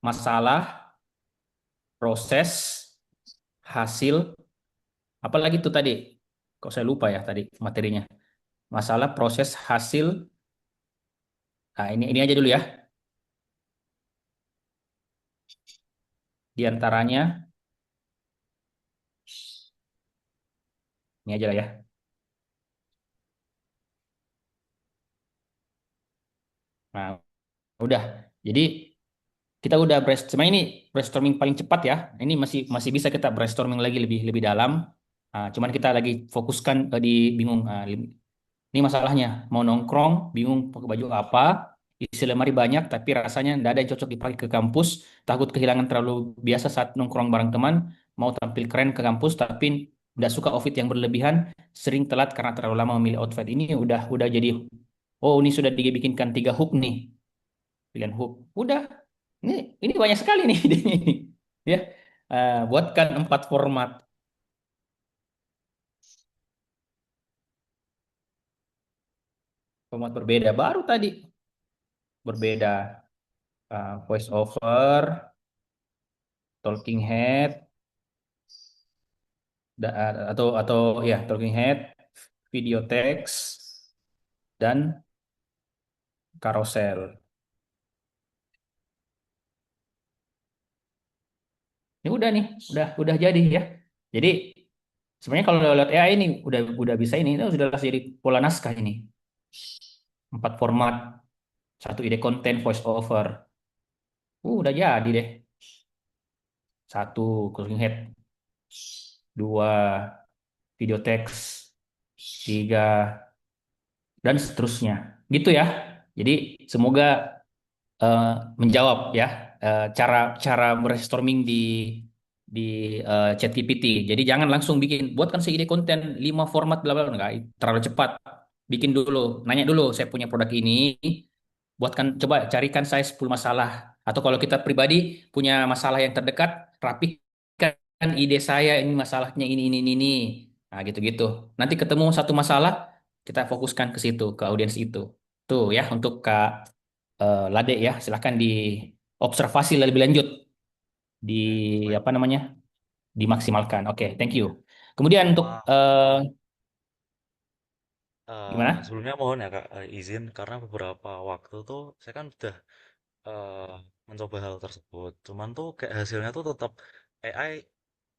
Masalah, proses, hasil, apalagi itu tadi? Kok saya lupa ya tadi materinya. Masalah, proses, hasil. Nah, ini aja dulu ya. Di antaranya ini aja lah ya. Nah, udah. Jadi kita udah brainstorming, ini brainstorming paling cepat ya. Ini masih masih bisa kita brainstorming lagi lebih lebih dalam. Cuman kita lagi fokuskan di bingung. Ini masalahnya, mau nongkrong, bingung pakai baju apa, isi lemari banyak, tapi rasanya tidak ada yang cocok dipakai ke kampus, takut kehilangan terlalu biasa saat nongkrong bareng teman, mau tampil keren ke kampus, tapi tidak suka outfit yang berlebihan, sering telat karena terlalu lama memilih outfit. Ini udah jadi, oh ini sudah dibikinkan 3 hook nih, pilihan hook. Udah, ini banyak sekali nih idenya ini. Ya, buatkan 4 format. Format berbeda, baru tadi berbeda. Voice over, talking head, atau ya talking head, video text, dan carousel. Ini udah nih, udah jadi ya. Jadi sebenarnya kalau lihat AI ini udah bisa, ini sudah jadi pola naskah ini. 4 format, 1 ide konten, voice over. Udah jadi deh. 1 talking head, 2 video text, 3, dan seterusnya. Gitu ya. Jadi semoga eh, menjawab ya, cara cara brainstorming di ChatGPT. Jadi jangan langsung buatkan ide konten 5 format bla bla bla, enggak terlalu cepat. Bikin dulu, nanya dulu, saya punya produk ini, buatkan, coba carikan saya 10 masalah. Atau kalau kita pribadi punya masalah yang terdekat, rapikan ide saya, ini masalahnya ini. Nah, gitu-gitu. Nanti ketemu satu masalah, kita fokuskan ke situ, ke audiens itu. Tuh ya, untuk Kak Lade ya, silahkan diobservasi lebih lanjut, di Baik. apa namanya, dimaksimalkan. Oke, thank you. Kemudian untuk Wah, gimana? sebelumnya mohon ya Kak, izin karena beberapa waktu tuh saya kan udah eh, mencoba hal tersebut. Cuman tuh kayak hasilnya tuh AI,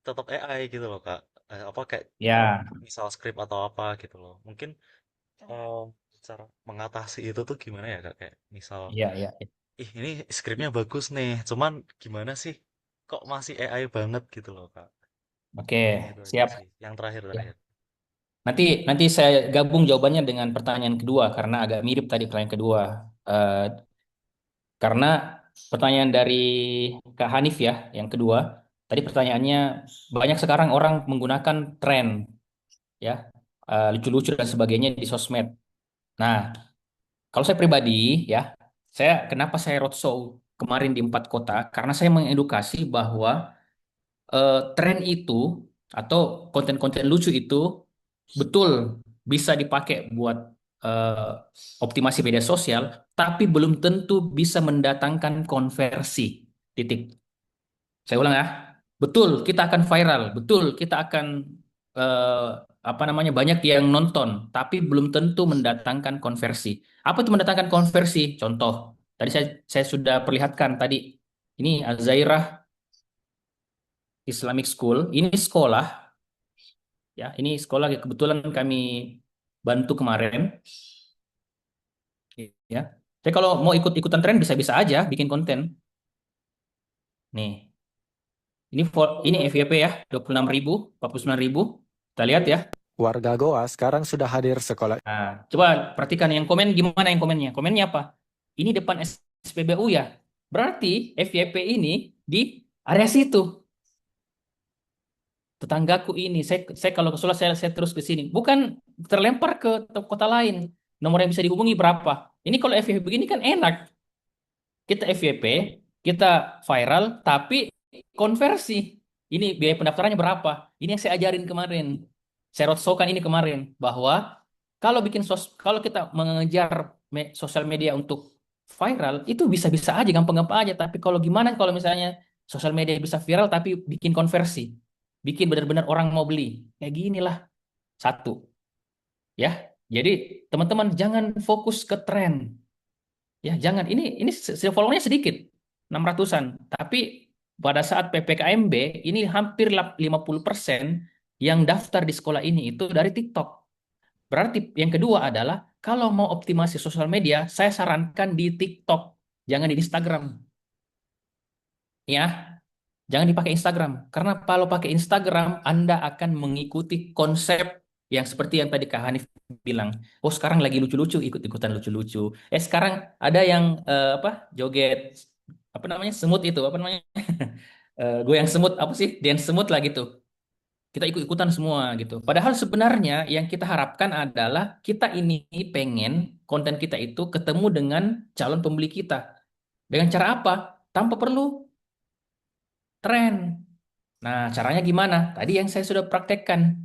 tetap AI gitu loh Kak. Apa kayak Ya, misal skrip atau apa gitu loh. Mungkin eh, cara mengatasi itu tuh gimana ya Kak? Kayak misal, ya. ih ini skripnya bagus nih, cuman gimana sih? Kok masih AI banget gitu loh Kak? Oke, Paling itu aja siap. sih. Yang terakhir Ya. terakhir. Nanti saya gabung jawabannya dengan pertanyaan kedua karena agak mirip tadi pertanyaan kedua. Eh, karena pertanyaan dari Kak Hanif ya, yang kedua. Tadi pertanyaannya banyak sekarang orang menggunakan tren ya, lucu-lucu dan sebagainya di sosmed. Nah, kalau saya pribadi ya, kenapa saya roadshow kemarin di 4 kota? Karena saya mengedukasi bahwa tren itu atau konten-konten lucu itu betul bisa dipakai buat eh, optimasi media sosial, tapi belum tentu bisa mendatangkan konversi. Titik. Saya ulang ya. Betul, kita akan viral. Betul, kita akan eh, apa namanya banyak yang nonton, tapi belum tentu mendatangkan konversi. Apa itu mendatangkan konversi? Contoh, tadi saya sudah perlihatkan tadi. Ini Al-Zairah Islamic School. Ini sekolah ya. Ini sekolah yang kebetulan kami bantu kemarin ya. Tapi kalau mau ikut-ikutan tren bisa-bisa aja bikin konten. Nih, ini FYP ya, 26.000, 49.000. Kita lihat ya. Warga Goa sekarang sudah hadir sekolah. Nah, coba perhatikan yang komen gimana yang komennya. Komennya apa? Ini depan SPBU ya. Berarti FYP ini di area situ. Tetanggaku ini, saya kalau ke Solo saya terus ke sini. Bukan terlempar ke kota lain. Nomor yang bisa dihubungi berapa? Ini kalau FYP begini kan enak. Kita FYP, kita viral, tapi konversi. Ini biaya pendaftarannya berapa? Ini yang saya ajarin kemarin. Saya roadshow-kan ini kemarin bahwa kalau kita mengejar sosial media untuk viral itu bisa-bisa aja, gampang-gampang aja. Tapi kalau gimana kalau misalnya sosial media bisa viral tapi bikin konversi, bikin benar-benar orang mau beli, kayak gini lah. Satu, ya. Jadi teman-teman jangan fokus ke tren. Ya, jangan. Ini followernya sedikit, 600-an. Tapi pada saat PPKMB, ini hampir 50% yang daftar di sekolah ini itu dari TikTok. Berarti yang kedua adalah, kalau mau optimasi sosial media, saya sarankan di TikTok, jangan di Instagram. Ya, jangan dipakai Instagram. Karena kalau pakai Instagram, Anda akan mengikuti konsep yang seperti yang tadi Kak Hanif bilang. Oh, sekarang lagi lucu-lucu, ikut-ikutan lucu-lucu. Sekarang ada yang joget apa namanya? Semut itu, apa namanya? Goyang semut apa sih? Dance semut lah gitu. Kita ikut-ikutan semua gitu. Padahal sebenarnya yang kita harapkan adalah kita ini pengen konten kita itu ketemu dengan calon pembeli kita. Dengan cara apa? Tanpa perlu tren. Nah, caranya gimana? Tadi yang saya sudah praktekkan.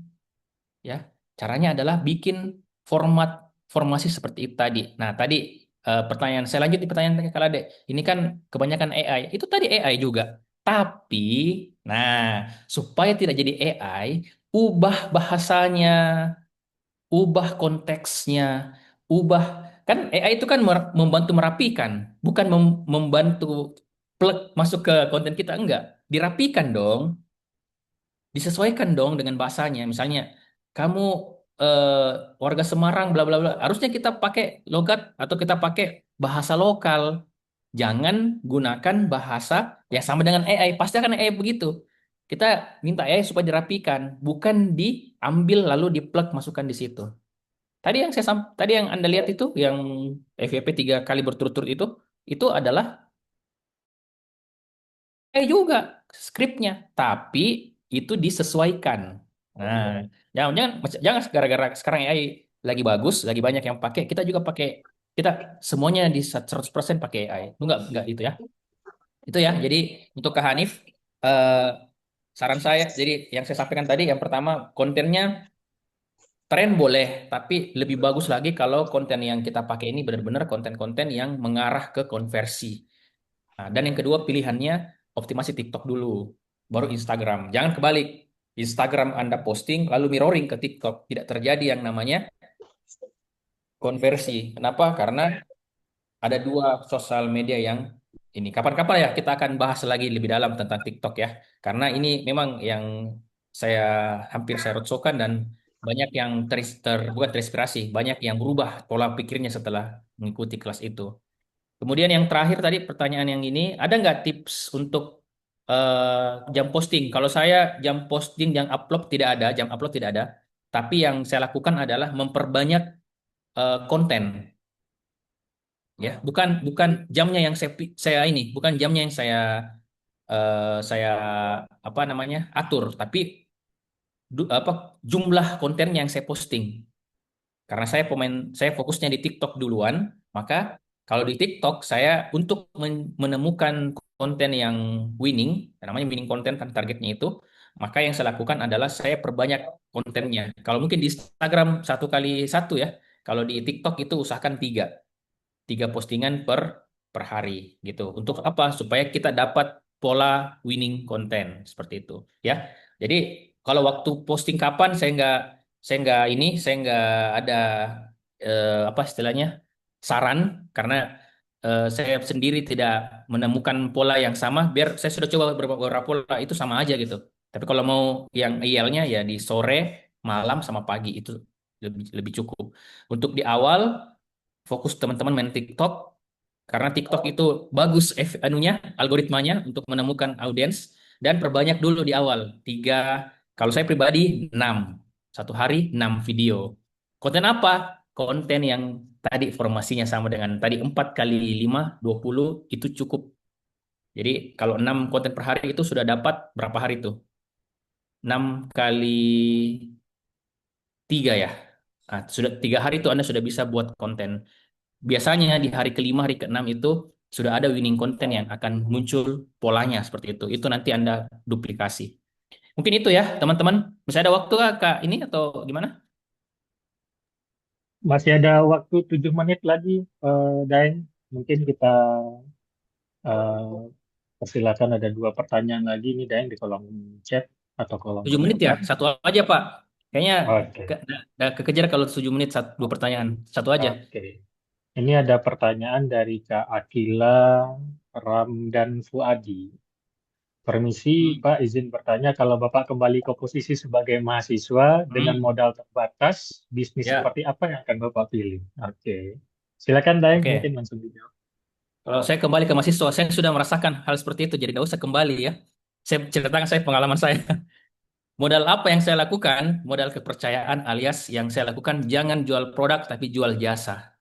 Ya, caranya adalah bikin format formasi seperti itu tadi. Nah, tadi pertanyaan saya lanjut di pertanyaan Kalade. Ini kan kebanyakan AI. Itu tadi AI juga. Tapi, nah, supaya tidak jadi AI, ubah bahasanya, ubah konteksnya, ubah kan AI itu kan membantu merapikan, bukan membantu plug masuk ke konten kita enggak. Dirapikan dong, disesuaikan dong dengan bahasanya. Misalnya, kamu warga Semarang, bla bla bla. Harusnya kita pakai logat atau kita pakai bahasa lokal. Jangan gunakan bahasa yang sama dengan AI. Pasti akan AI begitu. Kita minta AI supaya dirapikan, bukan diambil lalu diplug masukkan di situ. Tadi yang Anda lihat itu, yang FYP 3 kali berturut-turut itu adalah juga skripnya, tapi itu disesuaikan. Nah, jangan gara-gara sekarang AI lagi bagus, lagi banyak yang pakai, kita juga pakai, kita semuanya di 100% pakai AI. Itu enggak itu ya. Itu ya. Jadi untuk Kak Hanif, eh, saran saya, jadi yang saya sampaikan tadi, yang pertama kontennya tren boleh, tapi lebih bagus lagi kalau konten yang kita pakai ini benar-benar konten-konten yang mengarah ke konversi. Nah, dan yang kedua pilihannya optimasi TikTok dulu, baru Instagram. Jangan kebalik. Instagram Anda posting lalu mirroring ke TikTok. Tidak terjadi yang namanya konversi. Kenapa? Karena ada 2 sosial media yang ini. Kapan-kapan ya kita akan bahas lagi lebih dalam tentang TikTok ya. Karena ini memang yang saya hampir saya roadshow-kan dan banyak yang bukan terinspirasi, banyak yang berubah pola pikirnya setelah mengikuti kelas itu. Kemudian yang terakhir tadi pertanyaan yang ini, ada nggak tips untuk jam posting? Kalau saya jam posting, jam upload tidak ada, Tapi yang saya lakukan adalah memperbanyak konten, ya. Bukan jamnya yang saya ini, bukan jamnya yang saya apa namanya atur, tapi jumlah konten yang saya posting. Karena saya fokusnya di TikTok duluan, maka kalau di TikTok saya untuk menemukan konten yang winning, namanya winning content kan targetnya itu, maka yang saya lakukan adalah saya perbanyak kontennya. Kalau mungkin di Instagram 1 kali 1 ya, kalau di TikTok itu usahakan 3 postingan per hari gitu. Untuk apa? Supaya kita dapat pola winning konten seperti itu ya. Jadi kalau waktu posting kapan saya nggak ada apa istilahnya saran, karena saya sendiri tidak menemukan pola yang sama. Biar saya sudah coba beberapa pola itu sama aja gitu. Tapi kalau mau yang idealnya ya di sore, malam sama pagi itu lebih lebih cukup. Untuk di awal fokus teman-teman main TikTok, karena TikTok itu bagus anunya algoritmanya untuk menemukan audiens, dan perbanyak dulu di awal 3, kalau saya pribadi 6, 1 hari 6 video. Konten apa? Konten yang tadi formasinya sama dengan tadi 4 kali 5 20 itu cukup. Jadi kalau 6 konten per hari itu sudah dapat berapa hari tuh? 6 kali 3 ya. Nah, sudah 3 hari itu Anda sudah bisa buat konten. Biasanya di hari kelima, hari keenam itu sudah ada winning content yang akan muncul polanya seperti itu. Itu nanti Anda duplikasi. Mungkin itu ya, teman-teman. Masih ada waktu Kak ini atau gimana? Masih ada waktu 7 menit lagi, Daeng. Mungkin kita persilakan, ada 2 pertanyaan lagi nih, Daeng, di kolom chat atau kolom 7 menit ya? komentar. Satu aja, Pak. Kayaknya Oke, kekejar kalau 7 menit, 2 pertanyaan. Satu aja. oke. Ini ada pertanyaan dari Kak Akila Ramdan Fuadi. Permisi, Pak, izin bertanya, kalau Bapak kembali ke posisi sebagai mahasiswa dengan Hmm. modal terbatas, bisnis Ya, seperti apa yang akan Bapak pilih? Oke. Silakan, Daeng, oke. mungkin langsung dijawab. Kalau saya kembali ke mahasiswa, saya sudah merasakan hal seperti itu, jadi nggak usah kembali ya. Saya ceritakan pengalaman saya. Modal apa yang saya lakukan? Modal kepercayaan, alias yang saya lakukan jangan jual produk tapi jual jasa.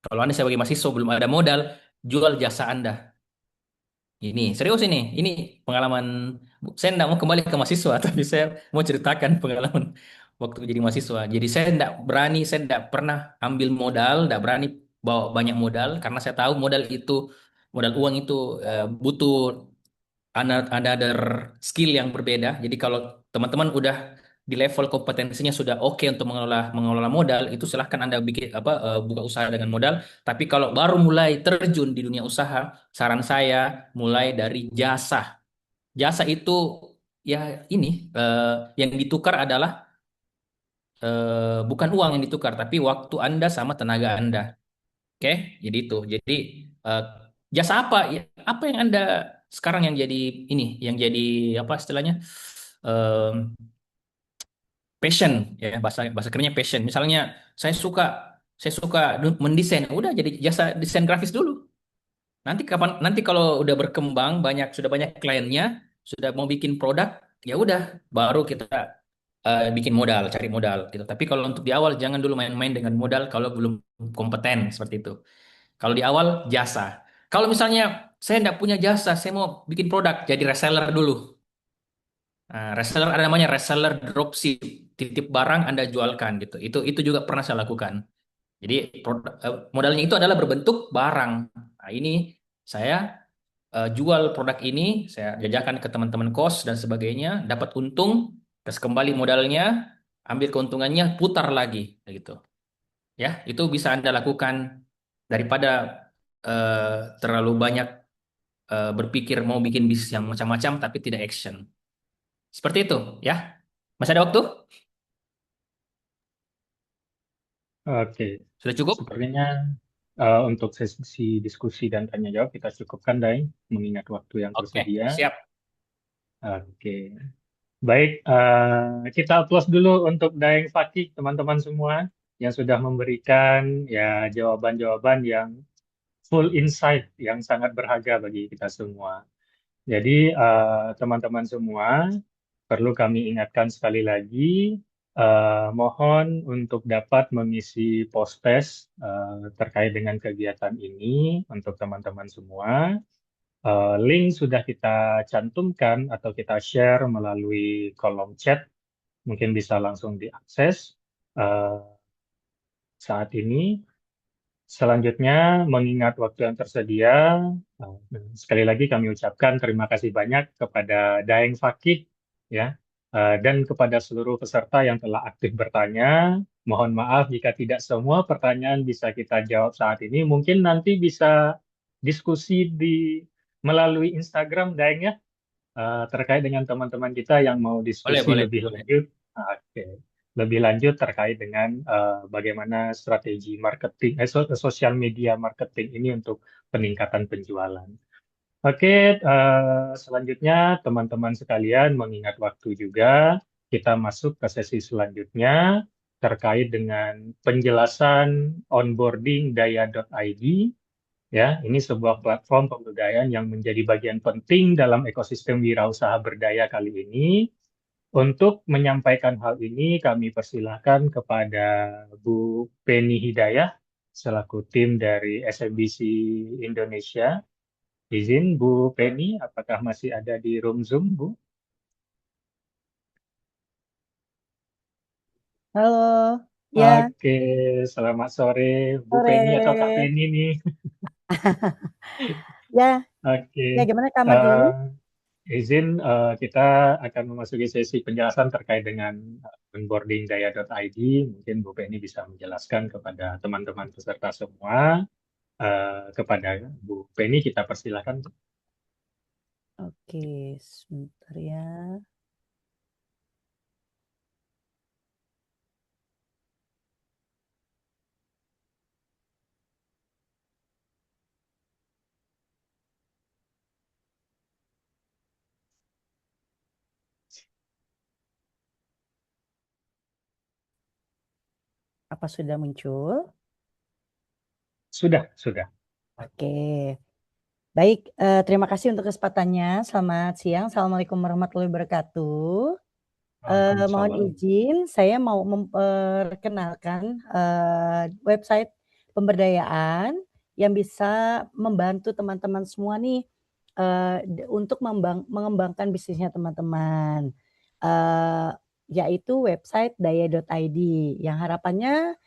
Kalau Anda sebagai mahasiswa belum ada modal, jual jasa Anda. Ini serius ini pengalaman. Saya tidak mau kembali ke mahasiswa, tapi saya mau ceritakan pengalaman waktu jadi mahasiswa. Jadi saya tidak berani, saya tidak pernah ambil modal, tidak berani bawa banyak modal karena saya tahu modal uang itu butuh another skill yang berbeda. Jadi kalau teman-teman udah di level kompetensinya sudah oke untuk mengelola modal, itu silahkan Anda bikin buka usaha dengan modal. Tapi kalau baru mulai terjun di dunia usaha, saran saya mulai dari jasa. Jasa itu ya ini yang ditukar adalah bukan uang yang ditukar, tapi waktu Anda sama tenaga Anda. Oke, jadi itu. Jadi eh, jasa apa? Ya, apa yang Anda sekarang yang jadi yang jadi apa istilahnya? Em, Passion ya, bahasa bahasa kerennya passion. Misalnya saya suka mendesain, udah jadi jasa desain grafis dulu. Nanti kalau udah berkembang sudah banyak kliennya, sudah mau bikin produk, ya udah baru kita bikin modal, cari modal gitu. Tapi kalau untuk di awal jangan dulu main-main dengan modal kalau belum kompeten seperti itu. Kalau di awal jasa. Kalau misalnya saya tidak punya jasa, saya mau bikin produk, jadi reseller dulu. Nah, reseller ada namanya reseller dropship, titip barang Anda jualkan gitu. Itu juga pernah saya lakukan. Jadi modalnya itu adalah berbentuk barang. Nah, ini saya jual produk ini, saya jajakan ke teman-teman kos dan sebagainya, dapat untung, terus kembali modalnya, ambil keuntungannya, putar lagi gitu. Ya, itu bisa Anda lakukan daripada terlalu banyak berpikir mau bikin bisnis yang macam-macam tapi tidak action. Seperti itu, ya. Masih ada waktu? Oke, Sudah cukup? sepertinya untuk sesi diskusi dan tanya jawab kita cukupkan, Daeng, mengingat waktu yang Oke, tersedia. siap. Oke, baik, kita applause dulu untuk Daeng Fakih, teman-teman semua yang sudah memberikan ya jawaban-jawaban yang full insight yang sangat berharga bagi kita semua. Jadi teman-teman semua perlu kami ingatkan sekali lagi Mohon untuk dapat mengisi post-test terkait dengan kegiatan ini untuk teman-teman semua. Link sudah kita cantumkan atau kita share melalui kolom chat, mungkin bisa langsung diakses saat ini. Selanjutnya, mengingat waktu yang tersedia, sekali lagi kami ucapkan terima kasih banyak kepada Daeng Fakih ya, dan kepada seluruh peserta yang telah aktif bertanya. Mohon maaf jika tidak semua pertanyaan bisa kita jawab saat ini. Mungkin nanti bisa diskusi melalui Instagram Daeng ya, terkait dengan teman-teman kita yang mau diskusi Boleh. lebih lanjut. Oke. Lebih lanjut terkait dengan bagaimana strategi marketing, sosial media marketing ini untuk peningkatan penjualan. Oke, selanjutnya teman-teman sekalian mengingat waktu juga, kita masuk ke sesi selanjutnya terkait dengan penjelasan onboarding daya.id. Ya, ini sebuah platform pemberdayaan yang menjadi bagian penting dalam ekosistem wirausaha berdaya kali ini. Untuk menyampaikan hal ini, kami persilahkan kepada Bu Penny Hidayah, selaku tim dari SMBC Indonesia. Izin Bu Penny, apakah masih ada di room Zoom, Bu? Halo, ya, Oke, selamat sore Bu sore. Penny atau Kak Penny nih. Ya, Oke, ya gimana kabarnya? izin kita akan memasuki sesi penjelasan terkait dengan onboarding daya.id. Mungkin Bu Penny bisa menjelaskan kepada teman-teman peserta semua. Kepada Bu Penny kita persilakan. Oke, sebentar ya. Apa sudah muncul? Sudah. Oke, baik. Terima kasih untuk kesempatannya. Selamat siang. Assalamualaikum warahmatullahi wabarakatuh. Mohon Waalaikumsalam. izin, saya mau memperkenalkan website pemberdayaan yang bisa membantu teman-teman semua nih untuk mengembangkan bisnisnya teman-teman, yaitu website daya.id yang harapannya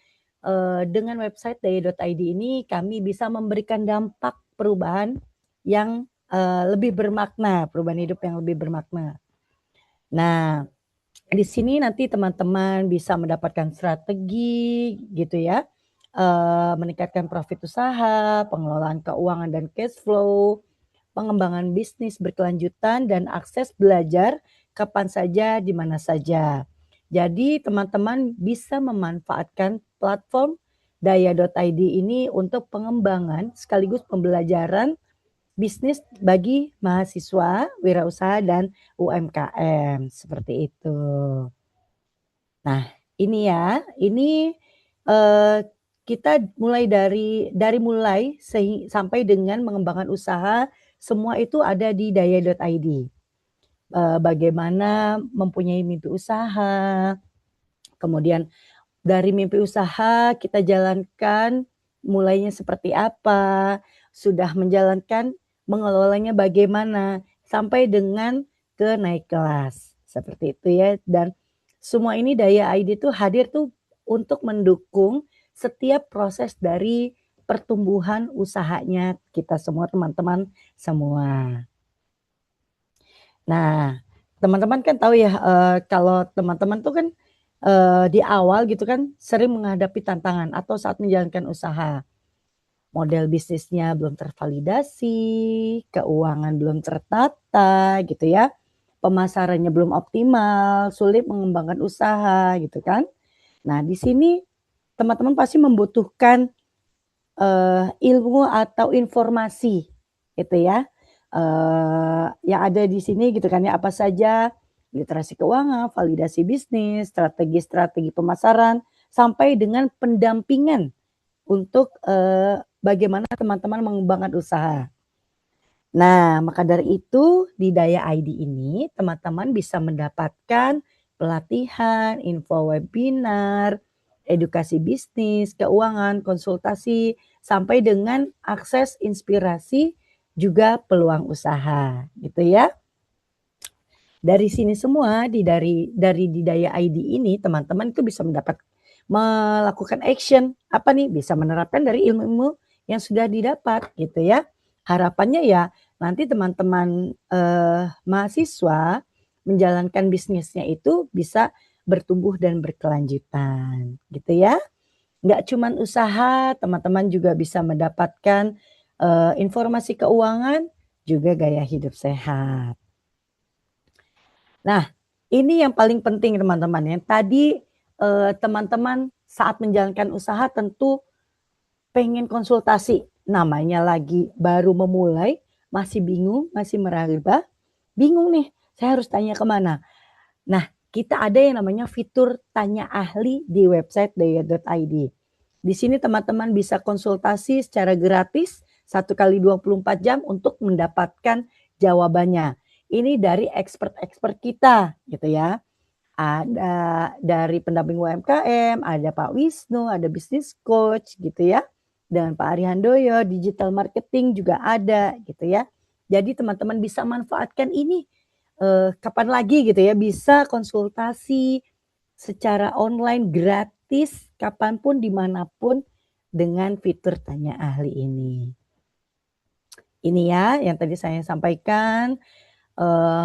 dengan website daya.id ini kami bisa memberikan dampak perubahan yang lebih bermakna, perubahan hidup yang lebih bermakna. Nah, di sini nanti teman-teman bisa mendapatkan strategi gitu ya, meningkatkan profit usaha, pengelolaan keuangan dan cash flow, pengembangan bisnis berkelanjutan, dan akses belajar kapan saja, di mana saja. Jadi teman-teman bisa memanfaatkan platform daya.id ini untuk pengembangan sekaligus pembelajaran bisnis bagi mahasiswa, wirausaha, dan UMKM. Seperti itu. Nah, ini ya, kita mulai dari mulai sampai dengan mengembangkan usaha, semua itu ada di daya.id. Bagaimana mempunyai mimpi usaha, kemudian dari mimpi usaha kita jalankan mulainya seperti apa, sudah menjalankan mengelolanya bagaimana, sampai dengan ke naik kelas. Seperti itu ya, dan semua ini Daya ID itu hadir tuh untuk mendukung setiap proses dari pertumbuhan usahanya kita semua, teman-teman semua. Nah, teman-teman kan tahu ya, kalau teman-teman tuh kan di awal gitu kan sering menghadapi tantangan atau saat menjalankan usaha. Model bisnisnya belum tervalidasi, keuangan belum tertata gitu ya. Pemasarannya belum optimal, sulit mengembangkan usaha gitu kan. Nah, di sini teman-teman pasti membutuhkan ilmu atau informasi gitu ya. Yang ada di sini gitu kan ya, apa saja literasi keuangan, validasi bisnis, strategi pemasaran, sampai dengan pendampingan untuk bagaimana teman-teman mengembangkan usaha. Nah, maka dari itu di Daya ID ini teman-teman bisa mendapatkan pelatihan, info webinar, edukasi bisnis, keuangan, konsultasi, sampai dengan akses inspirasi juga peluang usaha, gitu ya. Dari sini semua dari Didaya ID ini teman-teman itu bisa melakukan action apa nih, bisa menerapkan dari ilmu-ilmu yang sudah didapat gitu ya. Harapannya ya nanti teman-teman mahasiswa menjalankan bisnisnya itu bisa bertumbuh dan berkelanjutan gitu ya. Nggak cuman usaha, teman-teman juga bisa mendapatkan informasi keuangan, juga gaya hidup sehat. Nah, ini yang paling penting teman-teman. Yang tadi teman-teman saat menjalankan usaha tentu pengen konsultasi. Namanya lagi baru memulai, masih bingung, masih meraba. Bingung nih, saya harus tanya kemana. Nah, kita ada yang namanya fitur tanya ahli di website daya.id. Di sini teman-teman bisa konsultasi secara gratis 1 kali 24 jam untuk mendapatkan jawabannya. Ini dari expert-expert kita gitu ya. Ada dari pendamping UMKM, ada Pak Wisnu, ada business coach gitu ya. Dan Pak Ari Handoyo, digital marketing juga ada gitu ya. Jadi teman-teman bisa manfaatkan ini kapan lagi gitu ya, bisa konsultasi secara online gratis kapanpun dimanapun dengan fitur tanya ahli ini. Ini ya yang tadi saya sampaikan,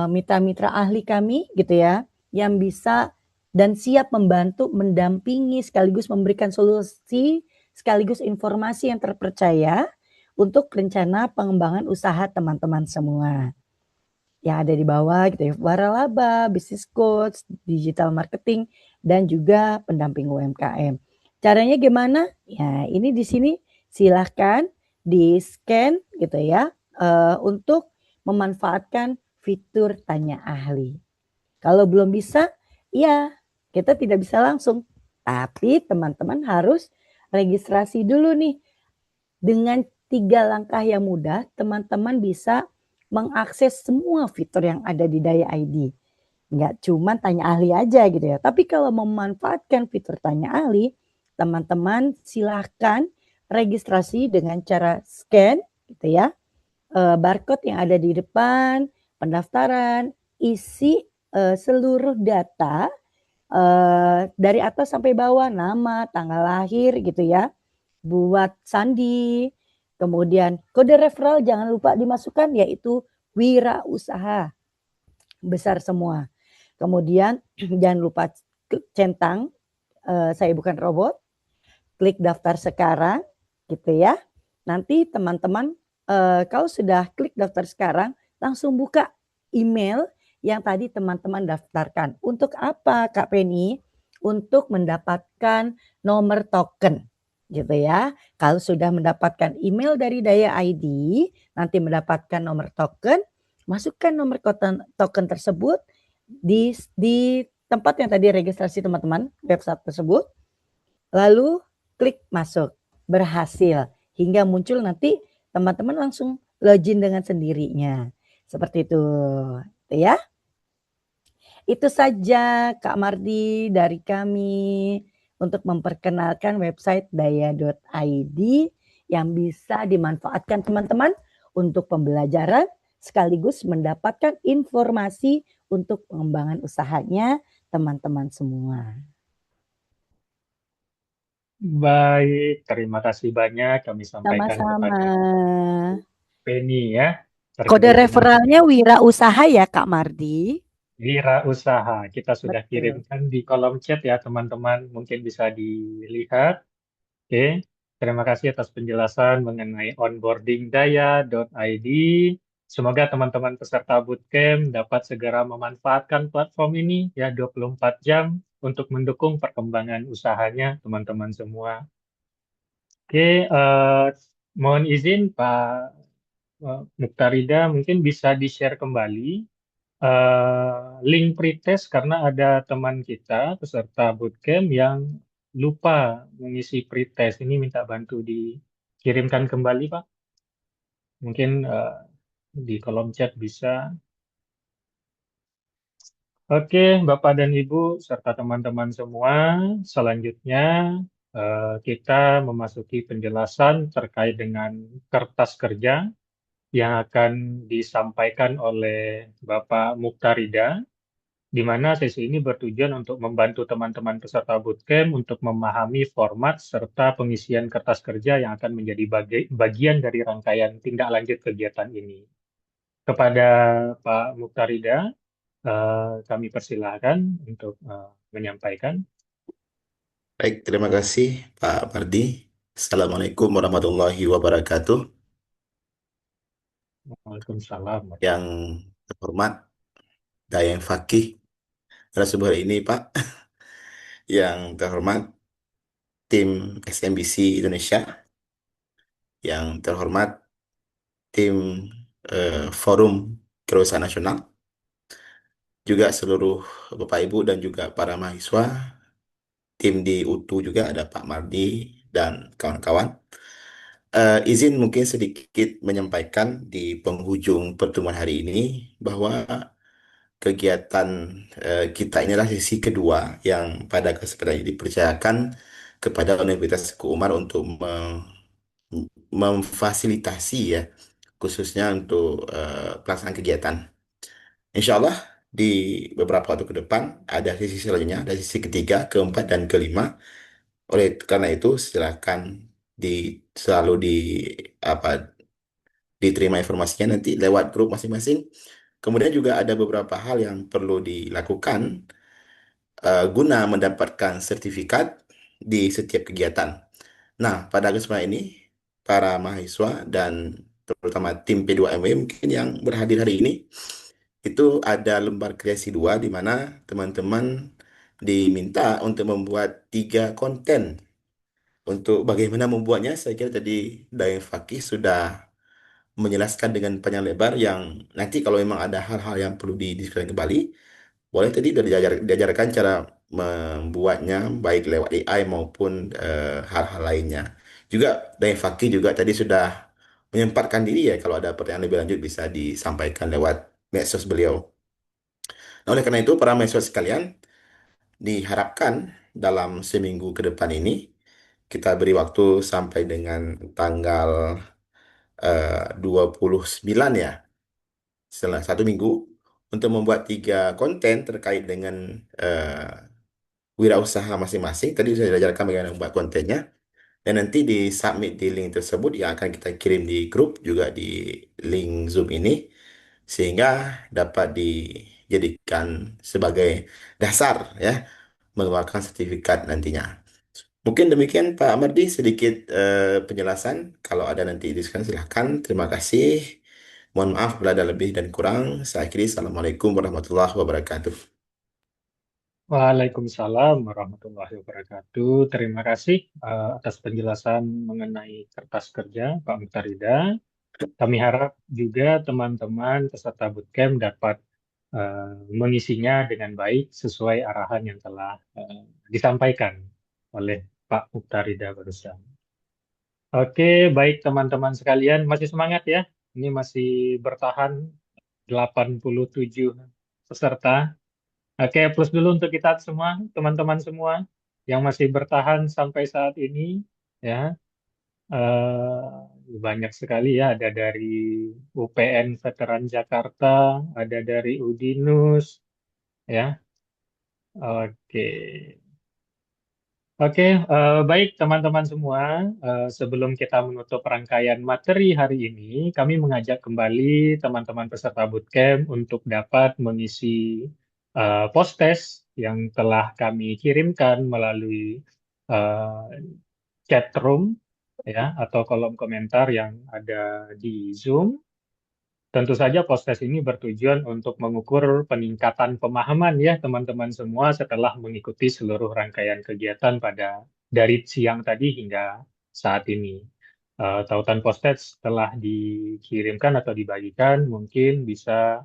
mitra-mitra ahli kami gitu ya, yang bisa dan siap membantu, mendampingi, sekaligus memberikan solusi, sekaligus informasi yang terpercaya untuk rencana pengembangan usaha teman-teman semua. Ya ada di bawah gitu ya, waralaba, business coach, digital marketing, dan juga pendamping UMKM. Caranya gimana? Ya ini di sini silahkan di-scan gitu ya, untuk memanfaatkan fitur tanya ahli. Kalau belum bisa, ya kita tidak bisa langsung. Tapi teman-teman harus registrasi dulu nih. Dengan 3 langkah yang mudah, teman-teman bisa mengakses semua fitur yang ada di Daya ID. Nggak cuma tanya ahli aja gitu ya. Tapi kalau memanfaatkan fitur tanya ahli, teman-teman silahkan registrasi dengan cara scan gitu ya. Barcode yang ada di depan, pendaftaran, isi seluruh data dari atas sampai bawah, nama, tanggal lahir gitu ya. Buat sandi, kemudian kode referral jangan lupa dimasukkan yaitu wirausaha. Besar semua. Kemudian jangan lupa centang saya bukan robot. Klik daftar sekarang gitu ya. Nanti teman-teman kalau sudah klik daftar sekarang langsung buka email yang tadi teman-teman daftarkan. Untuk apa Kak Penny? Untuk mendapatkan nomor token gitu ya. Kalau sudah mendapatkan email dari Daya ID, nanti mendapatkan nomor token, masukkan nomor token tersebut di tempat yang tadi registrasi teman-teman, website tersebut. Lalu klik masuk, berhasil, hingga muncul nanti teman-teman langsung login dengan sendirinya. Seperti itu ya. Itu saja Kak Mardi dari kami untuk memperkenalkan website daya.id yang bisa dimanfaatkan teman-teman untuk pembelajaran sekaligus mendapatkan informasi untuk pengembangan usahanya teman-teman semua. Baik, terima kasih banyak kami sampaikan Sama-sama. kepada Penny ya. Kode referralnya wirausaha ya Kak Mardi. Wirausaha. Kita sudah Betul. kirimkan di kolom chat ya teman-teman. Mungkin bisa dilihat. Oke. Terima kasih atas penjelasan mengenai onboarding daya.id. Semoga teman-teman peserta bootcamp dapat segera memanfaatkan platform ini ya 24 jam untuk mendukung perkembangan usahanya teman-teman semua. Oke, mohon izin Pak Muktarida mungkin bisa di-share kembali link pretest karena ada teman kita peserta bootcamp yang lupa mengisi pretest. Ini minta bantu dikirimkan kembali Pak. Mungkin di kolom chat bisa. Oke, Bapak dan Ibu serta teman-teman semua, selanjutnya kita memasuki penjelasan terkait dengan kertas kerja yang akan disampaikan oleh Bapak Mukhtarida, di mana sesi ini bertujuan untuk membantu teman-teman peserta bootcamp untuk memahami format serta pengisian kertas kerja yang akan menjadi bagian dari rangkaian tindak lanjut kegiatan ini. Kepada Pak Mukhtarida, kami persilahkan untuk menyampaikan. Baik, terima kasih Pak Mardi. Assalamualaikum warahmatullahi wabarakatuh. Waalaikumsalam. Yang terhormat Dayang Fakih narasumber ini Pak. Yang terhormat tim SMBC Indonesia. Yang terhormat tim Forum Kewirausahaan Nasional. Juga seluruh Bapak Ibu dan juga para mahasiswa. Tim di UTU juga ada Pak Mardi dan kawan-kawan. Izin mungkin sedikit menyampaikan di penghujung pertemuan hari ini bahwa kegiatan kita inilah sesi kedua yang pada kesempatan ini dipercayakan kepada Universitas Teguh Umar untuk memfasilitasi ya, khususnya untuk pelaksanaan kegiatan. Insya Allah di beberapa waktu ke depan ada sesi selanjutnya, ada sesi ketiga, keempat, dan kelima. Oleh karena itu silakan selalu apa diterima informasinya nanti lewat grup masing-masing. Kemudian juga ada beberapa hal yang perlu dilakukan guna mendapatkan sertifikat di setiap kegiatan. Nah, pada kesempatan ini para mahasiswa dan terutama tim P2MW mungkin yang berhadir hari ini itu ada lembar kreasi 2 di mana teman-teman diminta untuk membuat 3 konten. Untuk bagaimana membuatnya, saya kira tadi Dayang Fakih sudah menjelaskan dengan panjang lebar yang nanti kalau memang ada hal-hal yang perlu didiskusikan kembali, boleh tadi sudah diajarkan cara membuatnya baik lewat AI maupun hal-hal lainnya. Juga Dayang Fakih juga tadi sudah menyempatkan diri ya kalau ada pertanyaan lebih lanjut bisa disampaikan lewat medsos beliau. Nah, oleh karena itu para mahasiswa sekalian diharapkan dalam seminggu ke depan ini kita beri waktu sampai dengan tanggal 29 ya, setelah 1 minggu untuk membuat 3 konten terkait dengan wirausaha masing-masing. Tadi saya ajarkan bagaimana membuat kontennya dan nanti di submit di link tersebut yang akan kita kirim di grup juga di link Zoom ini sehingga dapat dijadikan sebagai dasar ya mengeluarkan sertifikat nantinya. Mungkin demikian Pak Amardi sedikit penjelasan. Kalau ada nanti diskusi silahkan. Terima kasih. Mohon maaf bila ada lebih dan kurang. Saya akhiri. Assalamualaikum warahmatullahi wabarakatuh. Waalaikumsalam warahmatullahi wabarakatuh. Terima kasih atas penjelasan mengenai kertas kerja, Pak Mukhtarida. Kami harap juga teman-teman peserta bootcamp dapat mengisinya dengan baik sesuai arahan yang telah disampaikan oleh Pak Mukhtarida barusan. Oke, baik teman-teman sekalian, masih semangat ya? Ini masih bertahan 87 peserta. Oke, plus dulu untuk kita semua, teman-teman semua yang masih bertahan sampai saat ini, ya. Banyak sekali ya, ada dari UPN Veteran Jakarta, ada dari Udinus, ya. Oke. Oke, baik teman-teman semua. Sebelum kita menutup rangkaian materi hari ini, kami mengajak kembali teman-teman peserta bootcamp untuk dapat mengisi post test yang telah kami kirimkan melalui chat room ya atau kolom komentar yang ada di Zoom. Tentu saja post test ini bertujuan untuk mengukur peningkatan pemahaman ya teman-teman semua setelah mengikuti seluruh rangkaian kegiatan dari siang tadi hingga saat ini. Tautan post test telah dikirimkan atau dibagikan, mungkin bisa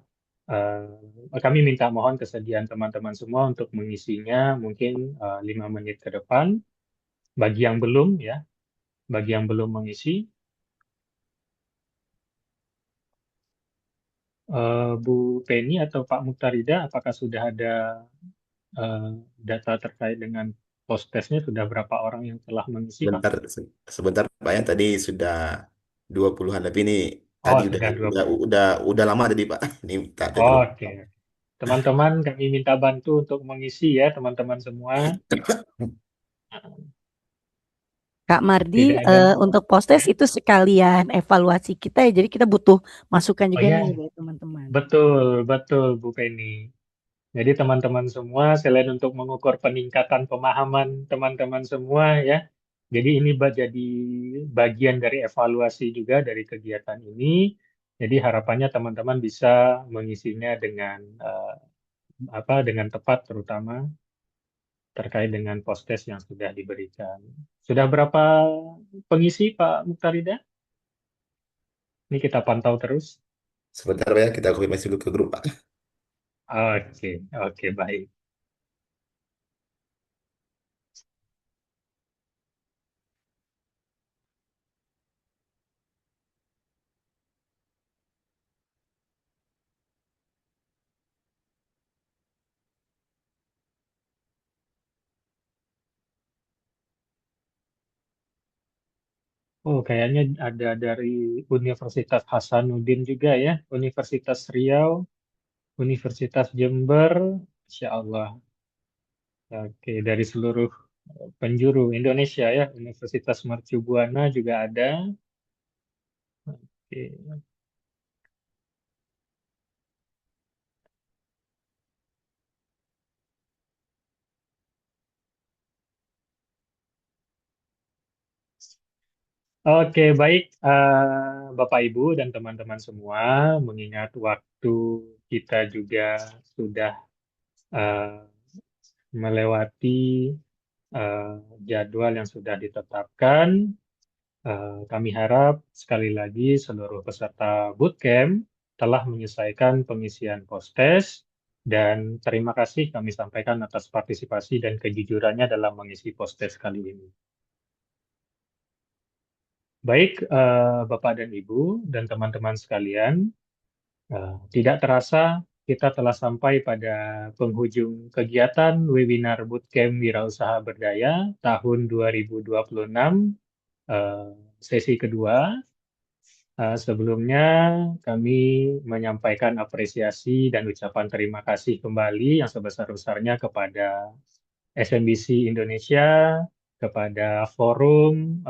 kami minta mohon kesediaan teman-teman semua untuk mengisinya mungkin 5 menit ke depan. Bagi yang belum ya, bagi yang belum mengisi. Bu Penny atau Pak Muktarida, apakah sudah ada data terkait dengan post-testnya, sudah berapa orang yang telah mengisi, Pak? Sebentar Pak ya, tadi sudah 20-an lebih ini. Oh, Tadi sudah 20. udah lama tadi Pak. Ini tak ada dulu. Oke. Teman-teman, kami minta bantu untuk mengisi ya, teman-teman semua. Kak Mardi, Tidak ada. untuk post-test itu sekalian evaluasi kita ya, jadi kita butuh masukan Oh juga ya, nih dari teman-teman. betul, betul Bu Penny. Jadi teman-teman semua, selain untuk mengukur peningkatan pemahaman teman-teman semua ya, jadi ini jadi bagian dari evaluasi juga dari kegiatan ini. Jadi harapannya teman-teman bisa mengisinya dengan dengan tepat, terutama terkait dengan post-test yang sudah diberikan. Sudah berapa pengisi, Pak Muktarida? Ini kita pantau terus. Sebentar Pak ya, kita konfirmasi dulu ke grup Pak. Oke, baik. Oh, kayaknya ada dari Universitas Hasanuddin juga ya, Universitas Riau, Universitas Jember, Insya Allah. Oke, dari seluruh penjuru Indonesia ya, Universitas Mercu Buana juga ada. Oke. Oke, baik, Bapak Ibu dan teman-teman semua, mengingat waktu kita juga sudah eh, melewati jadwal yang sudah ditetapkan, kami harap sekali lagi seluruh peserta bootcamp telah menyelesaikan pengisian post-test dan terima kasih kami sampaikan atas partisipasi dan kejujurannya dalam mengisi post-test kali ini. Baik, Bapak dan Ibu dan teman-teman sekalian, tidak terasa kita telah sampai pada penghujung kegiatan webinar Bootcamp Wirausaha Berdaya tahun 2026, sesi kedua. Sebelumnya kami menyampaikan apresiasi dan ucapan terima kasih kembali yang sebesar-besarnya kepada SMBC Indonesia, kepada Forum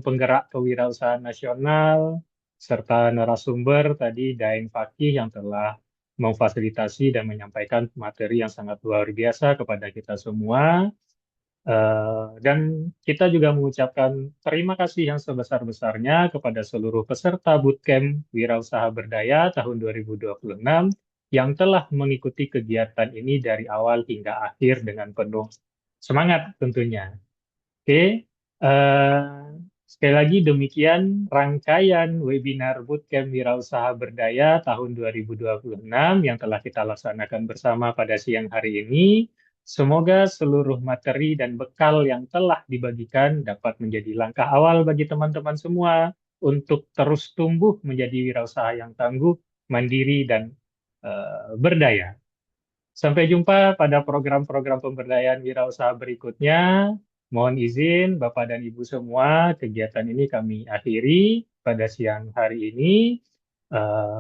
Penggerak Kewirausahaan Nasional, serta narasumber tadi Daeng Fakih yang telah memfasilitasi dan menyampaikan materi yang sangat luar biasa kepada kita semua. Dan kita juga mengucapkan terima kasih yang sebesar-besarnya kepada seluruh peserta Bootcamp Wirausaha Berdaya tahun 2026 yang telah mengikuti kegiatan ini dari awal hingga akhir dengan penuh semangat tentunya. Oke, sekali lagi demikian rangkaian webinar Bootcamp Wirausaha Berdaya tahun 2026 yang telah kita laksanakan bersama pada siang hari ini. Semoga seluruh materi dan bekal yang telah dibagikan dapat menjadi langkah awal bagi teman-teman semua untuk terus tumbuh menjadi wirausaha yang tangguh, mandiri, dan berdaya. Sampai jumpa pada program-program pemberdayaan wirausaha berikutnya. Mohon izin Bapak dan Ibu semua, kegiatan ini kami akhiri pada siang hari ini.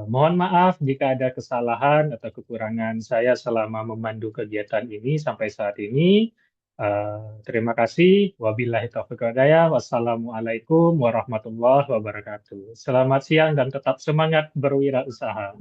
Mohon maaf jika ada kesalahan atau kekurangan saya selama memandu kegiatan ini sampai saat ini. Terima kasih. Wabillahi taufiq wal hidayah. Wassalamualaikum warahmatullahi wabarakatuh. Selamat siang dan tetap semangat berwirausaha.